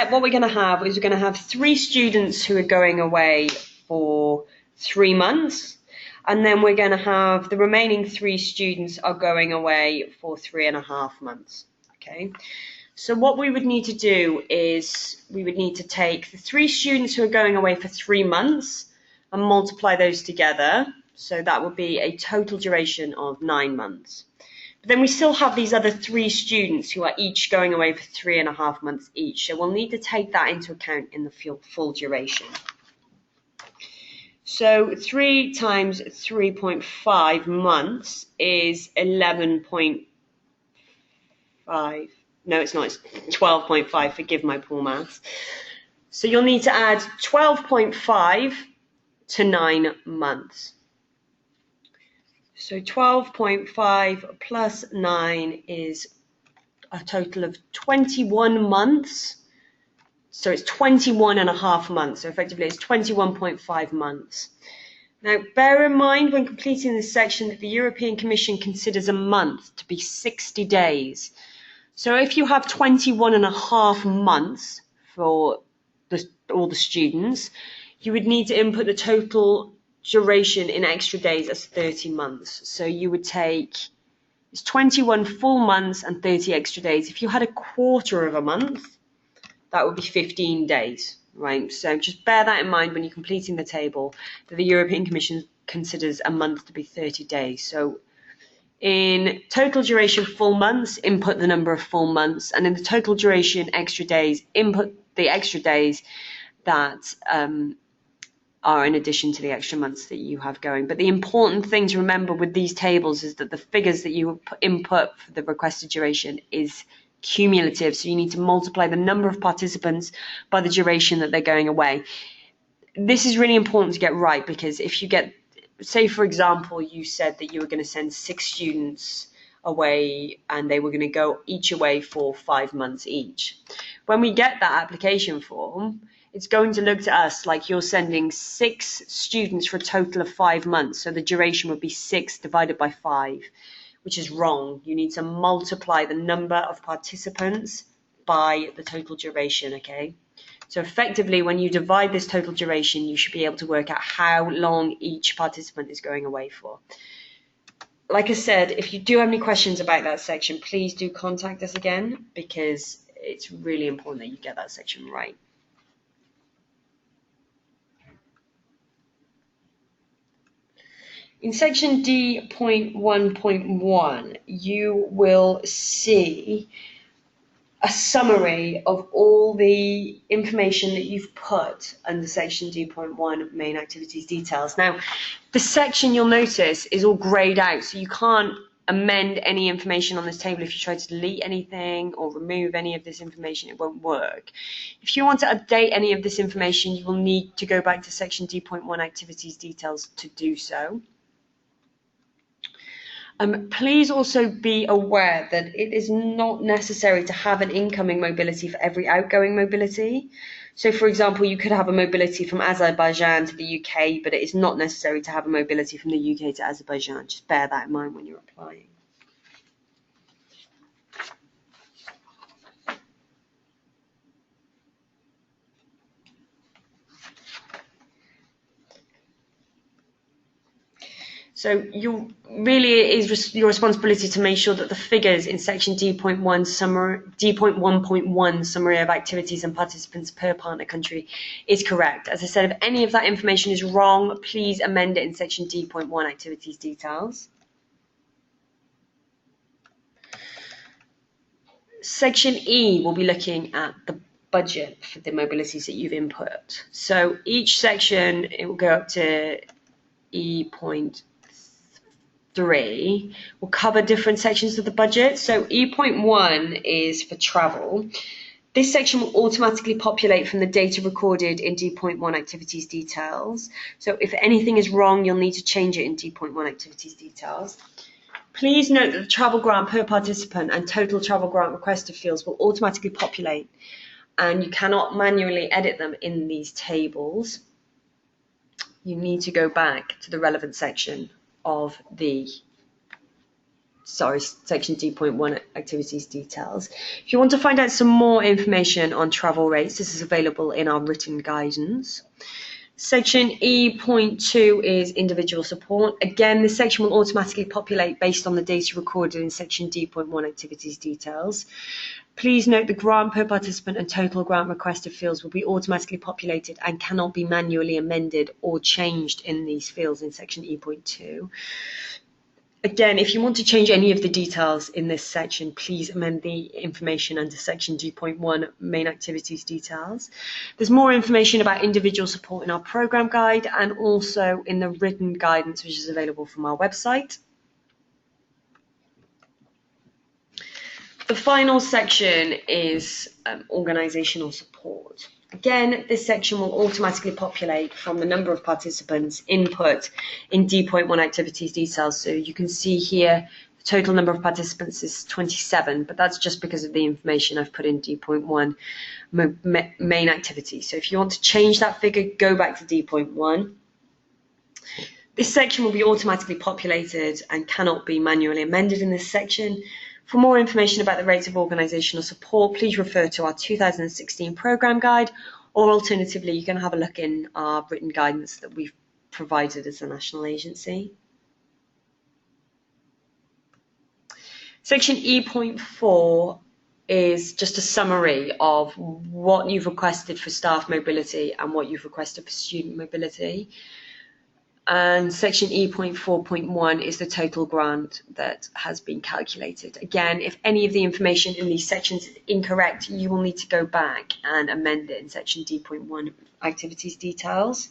what we're going to have is we're going to have 3 students who are going away for 3 months, and then we're going to have the remaining 3 students are going away for 3.5 months. Okay, so what we would need to do is we would need to take the 3 students who are going away for 3 months and multiply those together, so that would be a total duration of 9 months. But then we still have these other 3 students who are each going away for 3.5 months each. So we'll need to take that into account in the full duration. So 3 times 3.5 months is 11.5. No, it's not. It's 12.5. Forgive my poor maths. So you'll need to add 12.5 to 9 months. So 12.5 plus 9 is a total of 21 months. So it's 21.5 months. So effectively it's 21.5 months. Now, bear in mind when completing this section that the European Commission considers a month to be 60 days. So if you have 21.5 months for all the students, you would need to input the total duration in extra days as 30 months. So you would take, it's 21 full months and 30 extra days. If you had a quarter of a month, that would be 15 days, right? So just bear that in mind when you're completing the table, that the European Commission considers a month to be 30 days. So in total duration full months, input the number of full months, and in the total duration extra days, input the extra days that are in addition to the extra months that you have going. But the important thing to remember with these tables is that the figures that you input for the requested duration is cumulative. So you need to multiply the number of participants by the duration that they're going away. This is really important to get right, because if you get, say for example, you said that you were going to send 6 students away and they were going to go each away for 5 months each. When we get that application form, it's going to look to us like you're sending 6 students for a total of 5 months. So the duration would be 6 divided by 5, which is wrong. You need to multiply the number of participants by the total duration, okay? So effectively, when you divide this total duration, you should be able to work out how long each participant is going away for. Like I said, if you do have any questions about that section, please do contact us again, because it's really important that you get that section right. In section D.1.1, you will see a summary of all the information that you've put under section D.1 main activities details. Now, the section you'll notice is all greyed out, so you can't amend any information on this table. If you try to delete anything or remove any of this information, it won't work. If you want to update any of this information, you will need to go back to section D.1 activities details to do so. Please also be aware that it is not necessary to have an incoming mobility for every outgoing mobility. So, for example, you could have a mobility from Azerbaijan to the UK, but it is not necessary to have a mobility from the UK to Azerbaijan. Just bear that in mind when you're applying. So it is your responsibility to make sure that the figures in section D.1.1 summary of activities and participants per partner country is correct. As I said, if any of that information is wrong, please amend it in section D.1 activities details. Section E will be looking at the budget for the mobilities that you've input. So each section, it will go up to E.3, will cover different sections of the budget. So E.1 is for travel. This section will automatically populate from the data recorded in D.1 activities details. So if anything is wrong, you'll need to change it in D.1 activities details. Please note that the travel grant per participant and total travel grant requested fields will automatically populate, and you cannot manually edit them in these tables. You need to go back to the relevant section of section D.1 activities details. If you want to find out some more information on travel rates, this is available in our written guidance. Section E.2 is individual support. Again, this section will automatically populate based on the data recorded in section D.1 activities details. Please note the grant per participant and total grant requested fields will be automatically populated and cannot be manually amended or changed in these fields in section E.2. Again, if you want to change any of the details in this section, please amend the information under section D.1 main activities details. There's more information about individual support in our programme guide and also in the written guidance, which is available from our website. The final section is organisational support. Again, this section will automatically populate from the number of participants input in D.1 activities details. So you can see here the total number of participants is 27, but that's just because of the information I've put in D.1 main activity. So if you want to change that figure, go back to D.1. This section will be automatically populated and cannot be manually amended in this section. For more information about the rates of organisational support, please refer to our 2016 programme guide, or alternatively, you can have a look in our written guidance that we've provided as a national agency. Section E.4 is just a summary of what you've requested for staff mobility and what you've requested for student mobility. And section E.4.1 is the total grant that has been calculated. Again, if any of the information in these sections is incorrect, you will need to go back and amend it in section D.1 activities details.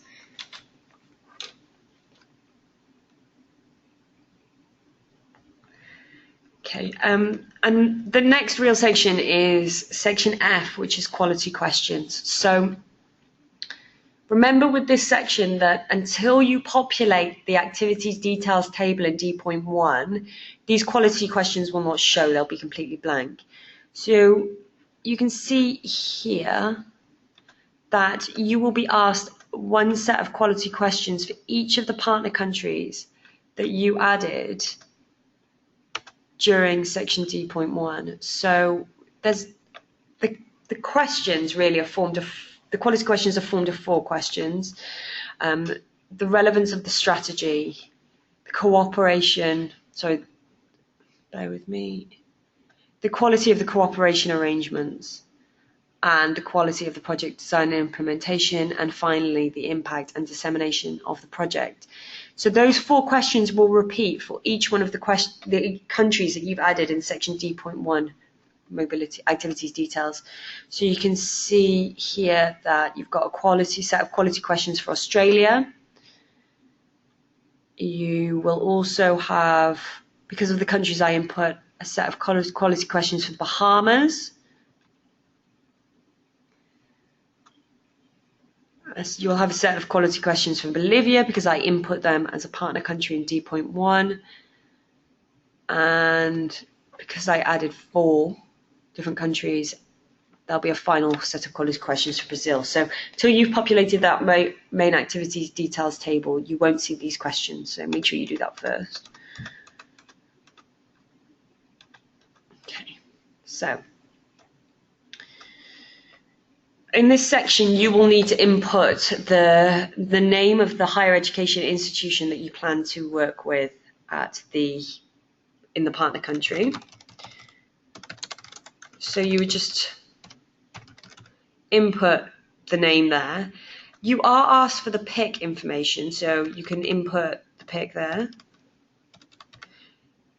Okay, and the next real section is section F, which is quality questions. So remember with this section that until you populate the activities details table in D.1, these quality questions will not show, they'll be completely blank. So you can see here that you will be asked one set of quality questions for each of the partner countries that you added during section D.1. So there's the questions really are formed of, the quality questions are formed of 4 questions. The relevance of the strategy, the cooperation, sorry, bear with me, the quality of the cooperation arrangements, and the quality of the project design and implementation, and finally the impact and dissemination of the project. So those 4 questions will repeat for each one of the countries that you've added in section D.1 mobility activities details. So you can see here that you've got a set of quality questions for Australia. You will also have, because of the countries I input, a set of quality questions for the Bahamas. You'll have a set of quality questions for Bolivia because I input them as a partner country in D.1. And because I added 4 different countries, there'll be a final set of quality questions for Brazil. So until you've populated that main activities details table, you won't see these questions. So make sure you do that first. Okay, so In this section, you will need to input the name of the higher education institution that you plan to work with in the partner country. So you would just input the name there. You are asked for the PIC information, so you can input the PIC there.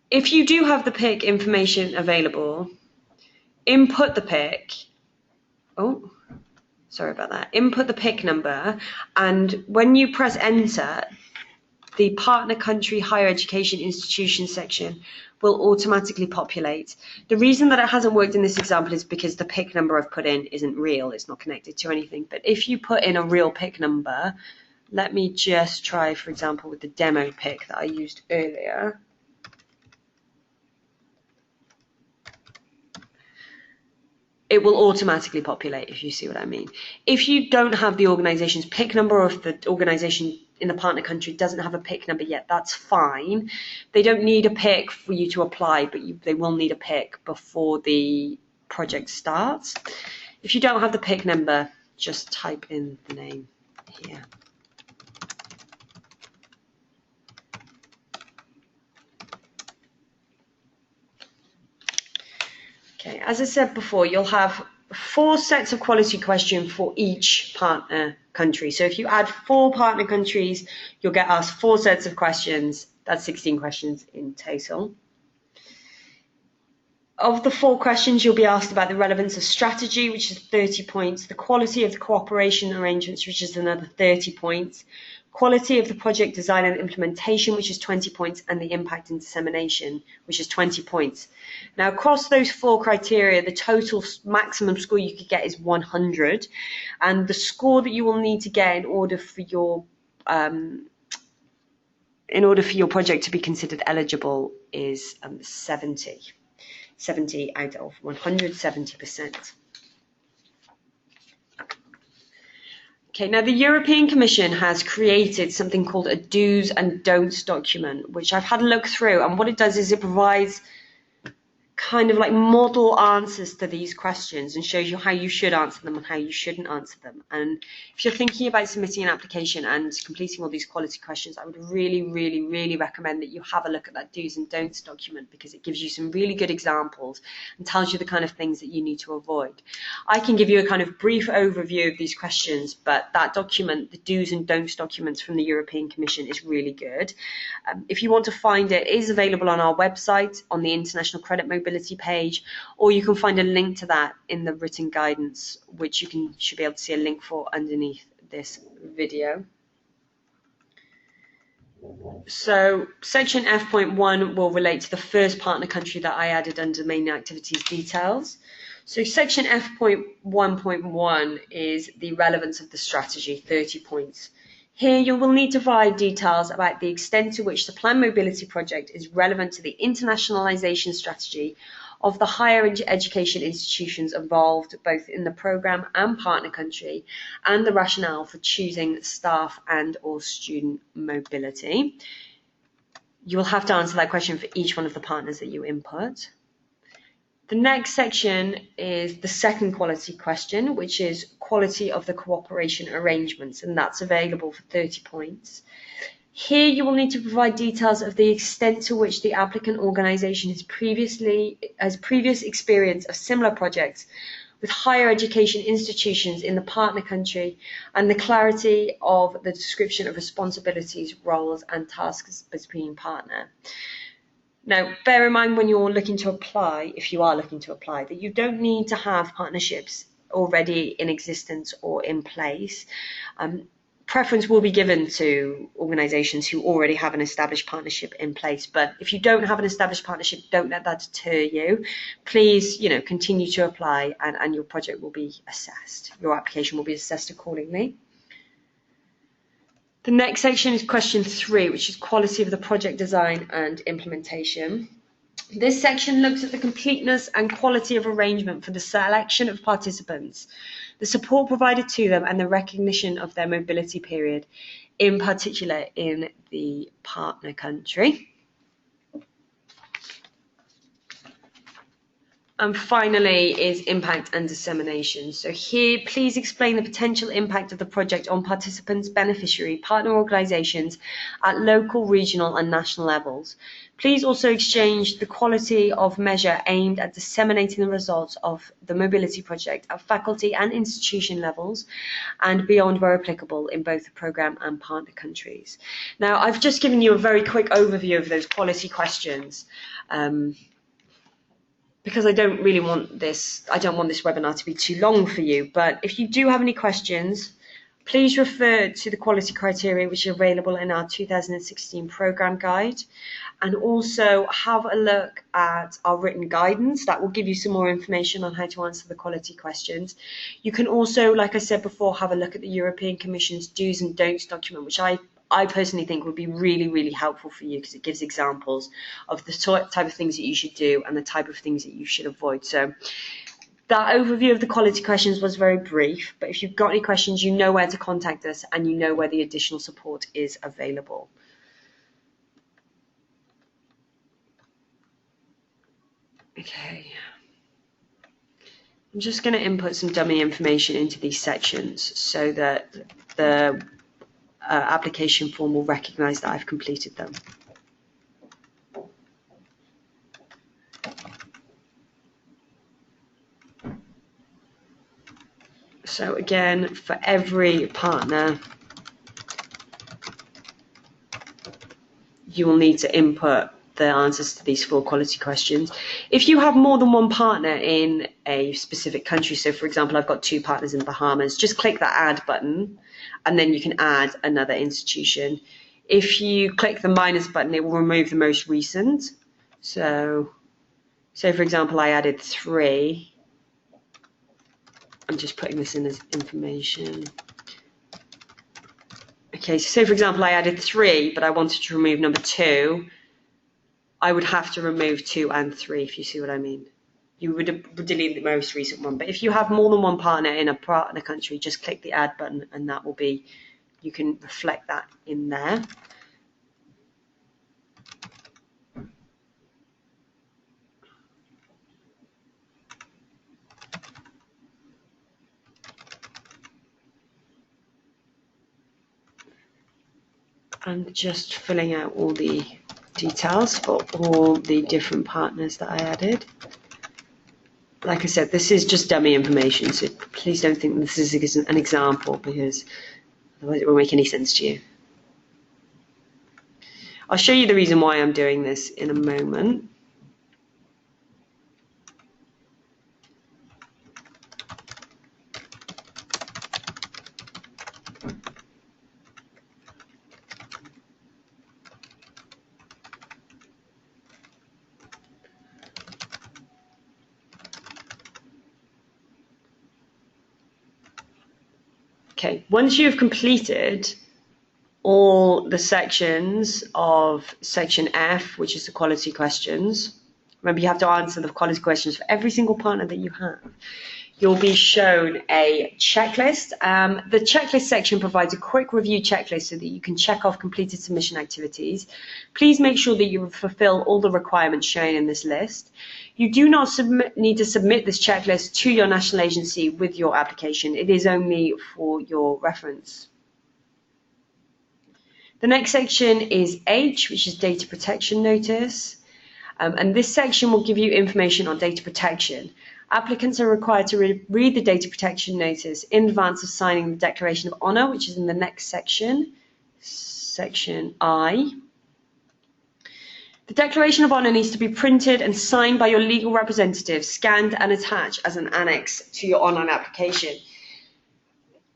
If you do have the PIC information available, input the PIC. Oh, sorry about that. Input the PIC number, and when you press enter, the partner country higher education institution section will automatically populate. The reason that it hasn't worked in this example is because the PIC number I've put in isn't real. It's not connected to anything. But if you put in a real PIC number, let me just try, for example, with the demo PIC that I used earlier. It will automatically populate, if you see what I mean. If you don't have the organization's PIC number, or if the organization in the partner country doesn't have a PIC number yet, that's fine. They don't need a PIC for you to apply, but they will need a PIC before the project starts. If you don't have the PIC number, just type in the name here. Okay, as I said before, you'll have 4 sets of quality questions for each partner country. So if you add 4 partner countries, you'll get asked 4 sets of questions. That's 16 questions in total. Of the 4 questions, you'll be asked about the relevance of strategy, which is 30 points, the quality of the cooperation arrangements, which is another 30 points, quality of the project design and implementation, which is 20 points, and the impact and dissemination, which is 20 points. Now, across those 4 criteria, the total maximum score you could get is 100, and the score that you will need to get in order for your project to be considered eligible is 70 out of 170%. Okay, now the European Commission has created something called a do's and don'ts document, which I've had a look through, and what it does is it provides kind of like model answers to these questions and shows you how you should answer them and how you shouldn't answer them. And if you're thinking about submitting an application and completing all these quality questions, I would really recommend that you have a look at that do's and don'ts document, because it gives you some really good examples and tells you the kind of things that you need to avoid. I can give you a kind of brief overview of these questions, but that document, the do's and don'ts documents from the European Commission, is really good. If you want to find it, it is available on our website on the International Credit Mobility page, or you can find a link to that in the written guidance, which you should be able to see a link for underneath this video. So section F.1 will relate to the first partner country that I added under main activities details. So section F.1.1 is the relevance of the strategy, 30 points. Here you will need to provide details about the extent to which the planned mobility project is relevant to the internationalisation strategy of the higher education institutions involved both in the programme and partner country, and the rationale for choosing staff and or student mobility. You will have to answer that question for each one of the partners that you input. The next section is the second quality question, which is quality of the cooperation arrangements, and that's available for 30 points. Here you will need to provide details of the extent to which the applicant organisation has previous experience of similar projects with higher education institutions in the partner country, and the clarity of the description of responsibilities, roles and tasks between partner. Now, bear in mind when you're looking to apply, if you are looking to apply, that you don't need to have partnerships already in existence or in place. Preference will be given to organisations who already have an established partnership in place, but if you don't have an established partnership, don't let that deter you. Please, continue to apply, and your project will be assessed. Your application will be assessed accordingly. The next section is question 3, which is quality of the project design and implementation. This section looks at the completeness and quality of arrangement for the selection of participants, the support provided to them, and the recognition of their mobility period, in particular in the partner country. And finally is impact and dissemination. So here, please explain the potential impact of the project on participants, beneficiary, partner organisations at local, regional and national levels. Please also exchange the quality of measure aimed at disseminating the results of the mobility project at faculty and institution levels and beyond where applicable in both the programme and partner countries. Now, I've just given you a very quick overview of those quality questions. Because I don't want this webinar to be too long for you, but if you do have any questions, please refer to the quality criteria which are available in our 2016 programme guide, and also have a look at our written guidance that will give you some more information on how to answer the quality questions. You can also, like I said before, have a look at the European Commission's do's and don'ts document, which I personally think would be really, really helpful for you because it gives examples of the type of things that you should do and the type of things that you should avoid. So that overview of the quality questions was very brief, but if you've got any questions, you know where to contact us and you know where the additional support is available. Okay. I'm just going to input some dummy information into these sections so that the application form will recognise that I've completed them. So again, for every partner, you will need to input the answers to these 4 quality questions. If you have more than one partner in a specific country, so for example, I've got 2 partners in the Bahamas, just click that add button and then you can add another institution. If you click the minus button, it will remove the most recent. So for example, I added 3. I'm just putting this in as information. Okay, so say for example, I added 3, but I wanted to remove number 2. I would have to remove 2 and 3, if you see what I mean. You would delete the most recent one. But if you have more than one partner in a partner country, just click the add button and that will be, you can reflect that in there. And just filling out all the details for all the different partners that I added. Like I said, this is just dummy information, so please don't think this is an example because otherwise it won't make any sense to you. I'll show you the reason why I'm doing this in a moment. Okay, once you've completed all the sections of section F, which is the quality questions, remember you have to answer the quality questions for every single partner that you have, you'll be shown a checklist. The checklist section provides a quick review checklist so that you can check off completed submission activities. Please make sure that you fulfill all the requirements shown in this list. You do not need to submit this checklist to your national agency with your application. It is only for your reference. The next section is H, which is data protection notice. And this section will give you information on data protection. Applicants are required to read the data protection notice in advance of signing the Declaration of Honour, which is in the next section, section I. The Declaration of Honour needs to be printed and signed by your legal representative, scanned and attached as an annex to your online application.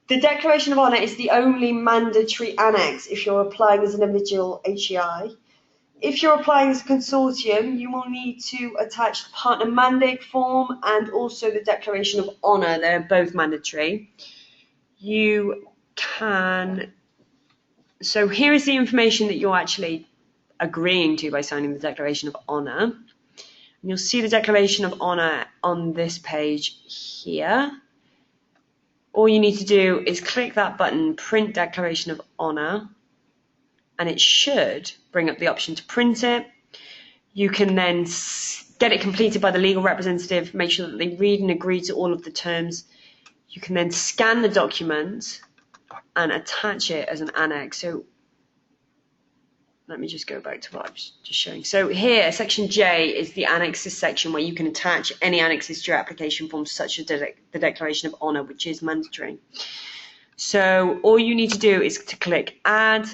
The Declaration of Honour is the only mandatory annex if you're applying as an individual HEI. If you're applying as a consortium, you will need to attach the partner mandate form and also the Declaration of Honour. They're both mandatory. So here is the information that you're actually agreeing to by signing the Declaration of Honour. And you'll see the Declaration of Honour on this page here. All you need to do is click that button, Print Declaration of Honour, and it should bring up the option to print it. You can then get it completed by the legal representative, make sure that they read and agree to all of the terms. You can then scan the document and attach it as an annex. So let me just go back to what I was just showing. So here, section J is the annexes section where you can attach any annexes to your application form, such as the Declaration of Honour, which is mandatory. So all you need to do is to click Add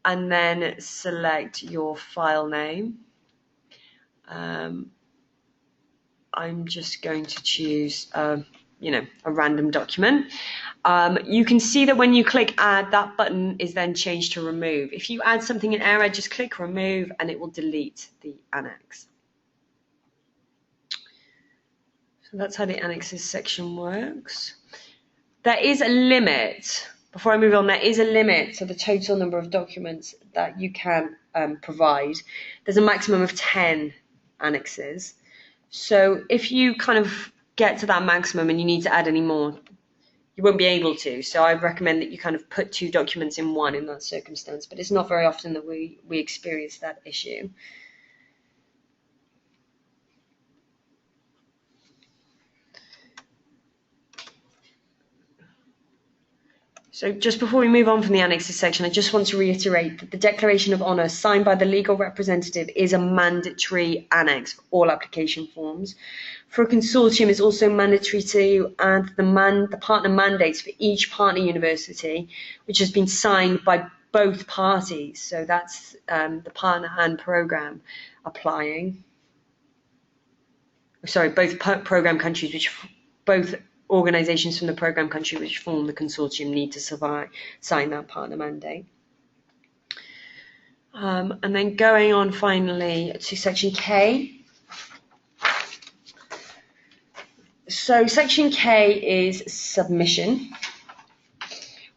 and then select your file name. I'm just going to choose, a random document. You can see that when you click Add, that button is then changed to Remove. If you add something in error, just click Remove and it will delete the annex. So that's how the annexes section works. There is a limit. Before I move on, there is a limit to the total number of documents that you can provide. There's a maximum of 10 annexes. So if you kind of get to that maximum and you need to add any more, you won't be able to. So I recommend that you kind of put 2 documents in one in that circumstance, but it's not very often that we experience that issue. So just before we move on from the annexes section, I just want to reiterate that the Declaration of Honour signed by the legal representative is a mandatory annex for all application forms. For a consortium, it's also mandatory to add the partner mandates for each partner university, which has been signed by both parties. So that's the partner and programme applying. Sorry, both programme countries, which both organisations from the programme country which form the consortium need to sign that partner mandate. And then going on finally to section K. So section K is submission.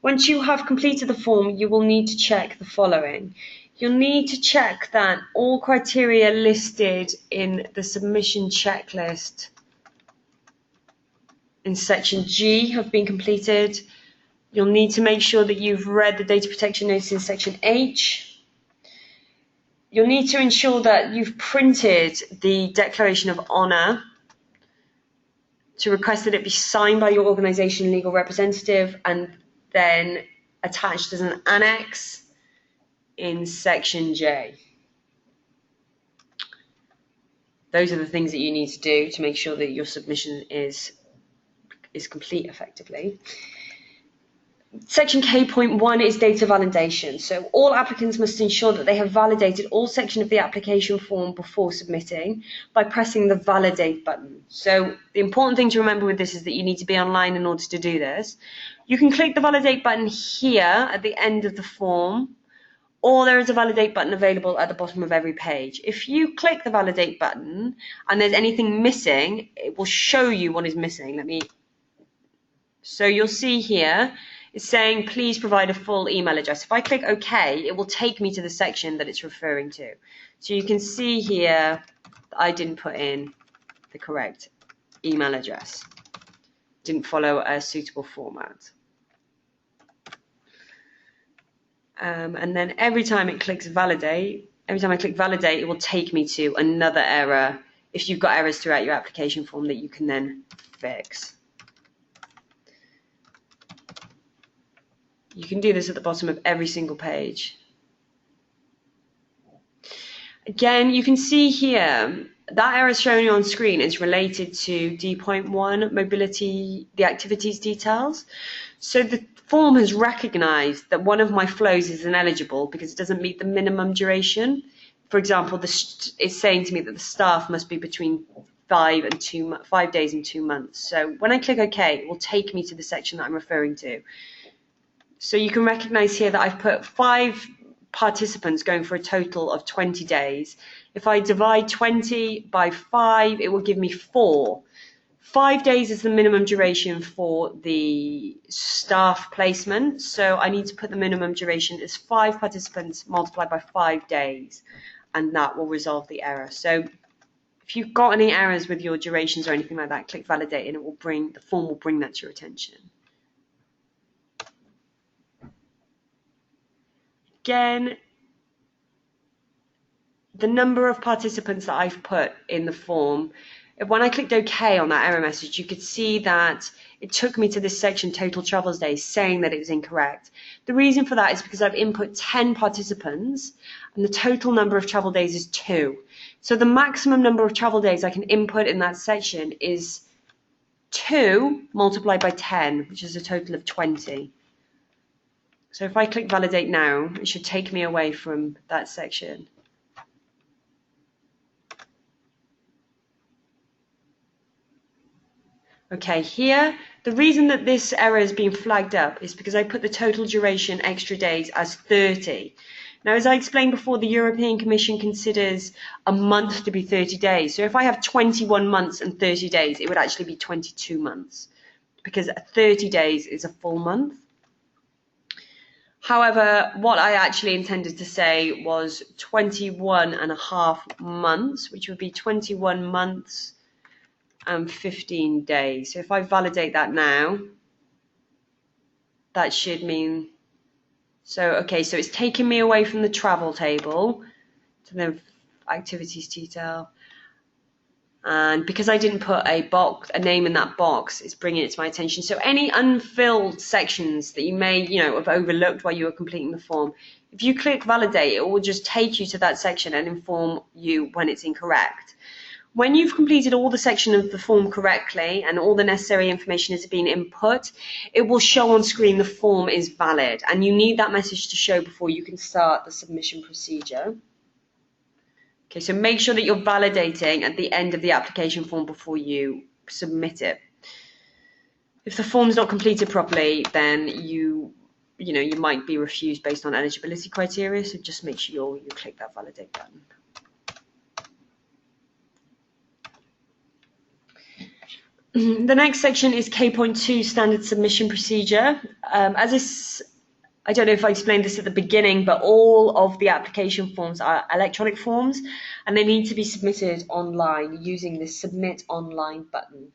Once you have completed the form, you will need to check the following. You'll need to check that all criteria listed in the submission checklist in section G have been completed. You'll need to make sure that you've read the data protection notice in section H. You'll need to ensure that you've printed the Declaration of Honour to request that it be signed by your organisation legal representative and then attached as an annex in section J. Those are the things that you need to do to make sure that your submission is complete effectively. Section K.1 is data validation. So all applicants must ensure that they have validated all sections of the application form before submitting by pressing the validate button. So the important thing to remember with this is that you need to be online in order to do this. You can click the validate button here at the end of the form, or there is a validate button available at the bottom of every page. If you click the validate button and there's anything missing, it will show you what is missing. So you'll see here, it's saying, please provide a full email address. If I click OK, it will take me to the section that it's referring to. So you can see here that I didn't put in the correct email address. Didn't follow a suitable format. And then every time it clicks validate, every time I click validate, it will take me to another error. If you've got errors throughout your application form that you can then fix. You can do this at the bottom of every single page. Again, you can see here that error showing on screen is related to D.1 mobility, the activities details. So the form has recognised that one of my flows is ineligible because it doesn't meet the minimum duration. For example, it's saying to me that the staff must be between 5 days and 2 months. So when I click OK, it will take me to the section that I'm referring to. So you can recognise here that I've put 5 participants going for a total of 20 days. If I divide 20 by 5, it will give me 4. 5 days is the minimum duration for the staff placement. So I need to put the minimum duration as 5 participants multiplied by 5 days, and that will resolve the error. So if you've got any errors with your durations or anything like that, click validate and the form will bring that to your attention. Again, the number of participants that I've put in the form, when I clicked OK on that error message, you could see that it took me to this section, total travel days, saying that it was incorrect. The reason for that is because I've input 10 participants and the total number of travel days is 2. So the maximum number of travel days I can input in that section is 2 multiplied by 10, which is a total of 20. So if I click validate now, it should take me away from that section. Okay, here, the reason that this error is being flagged up is because I put the total duration extra days as 30. Now, as I explained before, the European Commission considers a month to be 30 days. So if I have 21 months and 30 days, it would actually be 22 months because 30 days is a full month. However, what I actually intended to say was 21 and a half months, which would be 21 months and 15 days. So if I validate that now, that should mean, so it's taking me away from the travel table to the activities detail. And because I didn't put a name in that box, it's bringing it to my attention. So any unfilled sections that you may, have overlooked while you were completing the form, if you click validate, it will just take you to that section and inform you when it's incorrect. When you've completed all the section of the form correctly and all the necessary information has been input, it will show on screen the form is valid, and you need that message to show before you can start the submission procedure. Okay, so make sure that you're validating at the end of the application form before you submit it. If the form's not completed properly, then you might be refused based on eligibility criteria, so just make sure you click that validate button. The next section is K.2 standard submission procedure. I don't know if I explained this at the beginning, but all of the application forms are electronic forms and they need to be submitted online using the submit online button.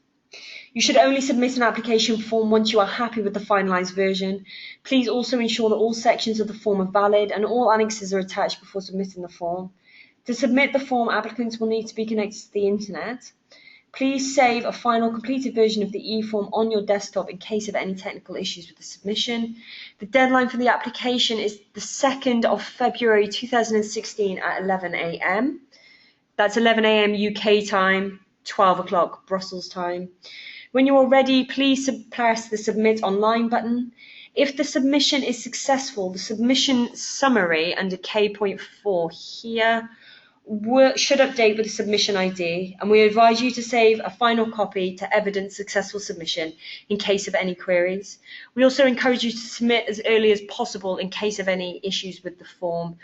You should only submit an application form once you are happy with the finalised version. Please also ensure that all sections of the form are valid and all annexes are attached before submitting the form. To submit the form, applicants will need to be connected to the internet. Please save a final completed version of the eForm on your desktop in case of any technical issues with the submission. The deadline for the application is the 2nd of February 2016 at 11 AM. That's 11 AM UK time, 12 o'clock Brussels time. When you are ready, please press the Submit Online button. If the submission is successful, the submission summary under K.4 here should update with the submission ID, and we advise you to save a final copy to evidence successful submission in case of any queries. We also encourage you to submit as early as possible in case of any issues with the form.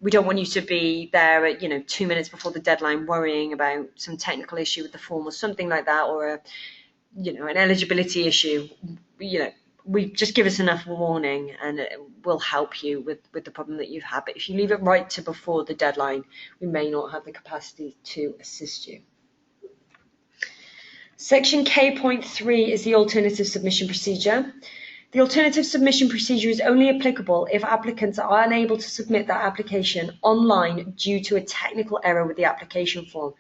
We don't want you to be there at 2 minutes before the deadline worrying about some technical issue with the form or something like that, or an eligibility issue. We just give us enough warning and it will help you with the problem that you've had. But if you leave it right to before the deadline, we may not have the capacity to assist you. Section K.3 is the alternative submission procedure. The alternative submission procedure is only applicable if applicants are unable to submit their application online due to a technical error with the application form.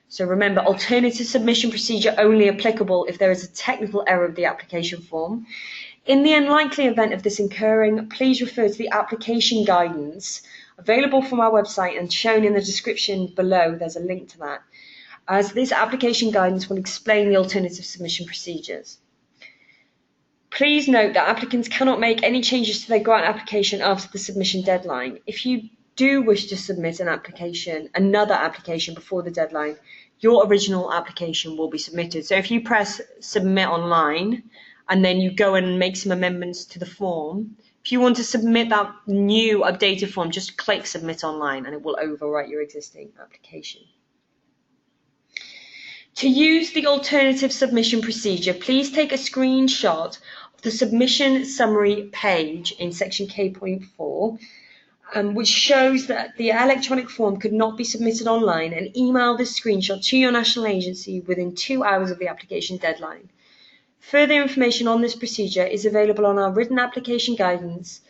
So remember, alternative submission procedure only applicable if there is a technical error of the application form. In the unlikely event of this occurring, please refer to the application guidance available from our website and shown in the description below. There's a link to that, as this application guidance will explain the alternative submission procedures. Please note that applicants cannot make any changes to their grant application after the submission deadline. If you do wish to submit another application before the deadline, your original application will be submitted. So if you press submit online and then you go and make some amendments to the form, if you want to submit that new updated form, just click submit online and it will overwrite your existing application. To use the alternative submission procedure, please take a screenshot of the submission summary page in section K.4, which shows that the electronic form could not be submitted online, and email this screenshot to your national agency within 2 hours of the application deadline. Further information on this procedure is available on our written application guidance,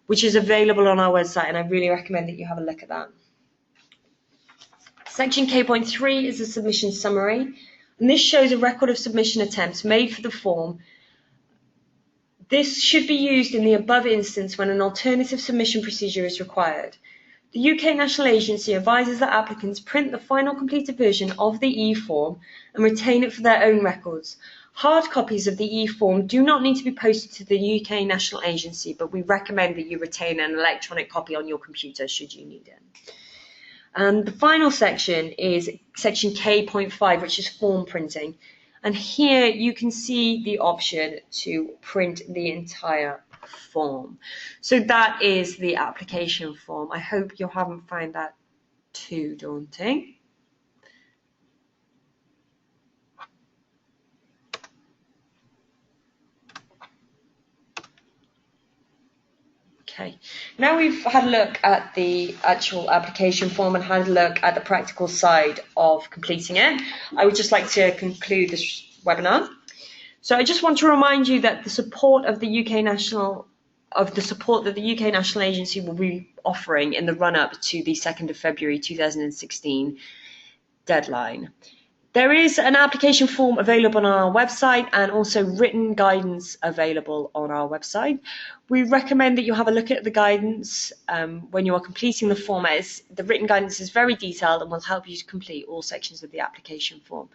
which is available on our website, and I really recommend that you have a look at that. Section K.3 is a submission summary, and this shows a record of submission attempts made for the form. This should be used in the above instance when an alternative submission procedure is required. The UK National Agency advises that applicants print the final completed version of the eForm and retain it for their own records. Hard copies of the eForm do not need to be posted to the UK National Agency, but we recommend that you retain an electronic copy on your computer should you need it. And the final section is section K.5, which is form printing. And here you can see the option to print the entire form. So that is the application form. I hope you haven't found that too daunting. Okay, now we've had a look at the actual application form and had a look at the practical side of completing it. I would just like to conclude this webinar. So I just want to remind you that the support that the UK National Agency will be offering in the run-up to the 2nd of February 2016 deadline. There is an application form available on our website and also written guidance available on our website. We recommend that you have a look at the guidance when you are completing the form, as the written guidance is very detailed and will help you to complete all sections of the application form.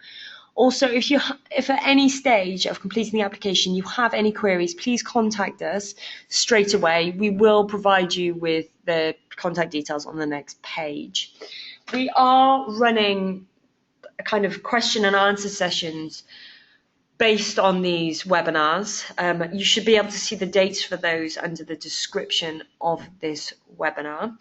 Also, if at any stage of completing the application you have any queries, please contact us straight away. We will provide you with the contact details on the next page. We are running a kind of question and answer sessions based on these webinars. You should be able to see the dates for those under the description of this webinar.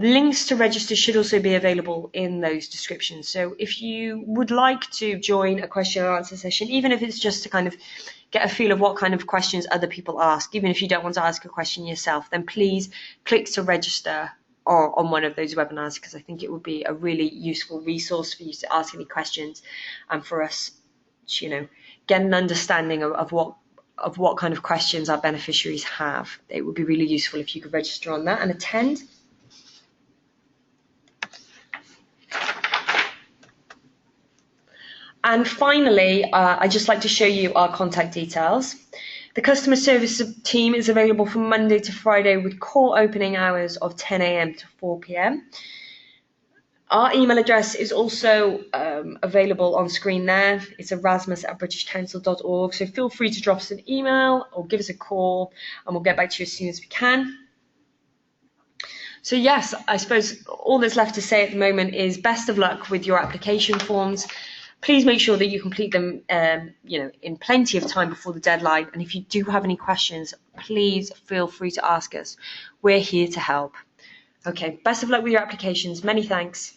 Links to register should also be available in those descriptions. So if you would like to join a question and answer session, even if it's just to kind of get a feel of what kind of questions other people ask, even if you don't want to ask a question yourself, then please click to register on one of those webinars, because I think it would be a really useful resource for you to ask any questions and for us to, get an understanding of what kind of questions our beneficiaries have. It would be really useful if you could register on that and attend. And finally, I'd just like to show you our contact details. The customer service team is available from Monday to Friday with core opening hours of 10 a.m. to 4 p.m. Our email address is also available on screen there. It's erasmus@britishcouncil.org. So feel free to drop us an email or give us a call and we'll get back to you as soon as we can. So yes, I suppose all that's left to say at the moment is best of luck with your application forms. Please make sure that you complete them, in plenty of time before the deadline. And if you do have any questions, please feel free to ask us. We're here to help. Okay, best of luck with your applications. Many thanks.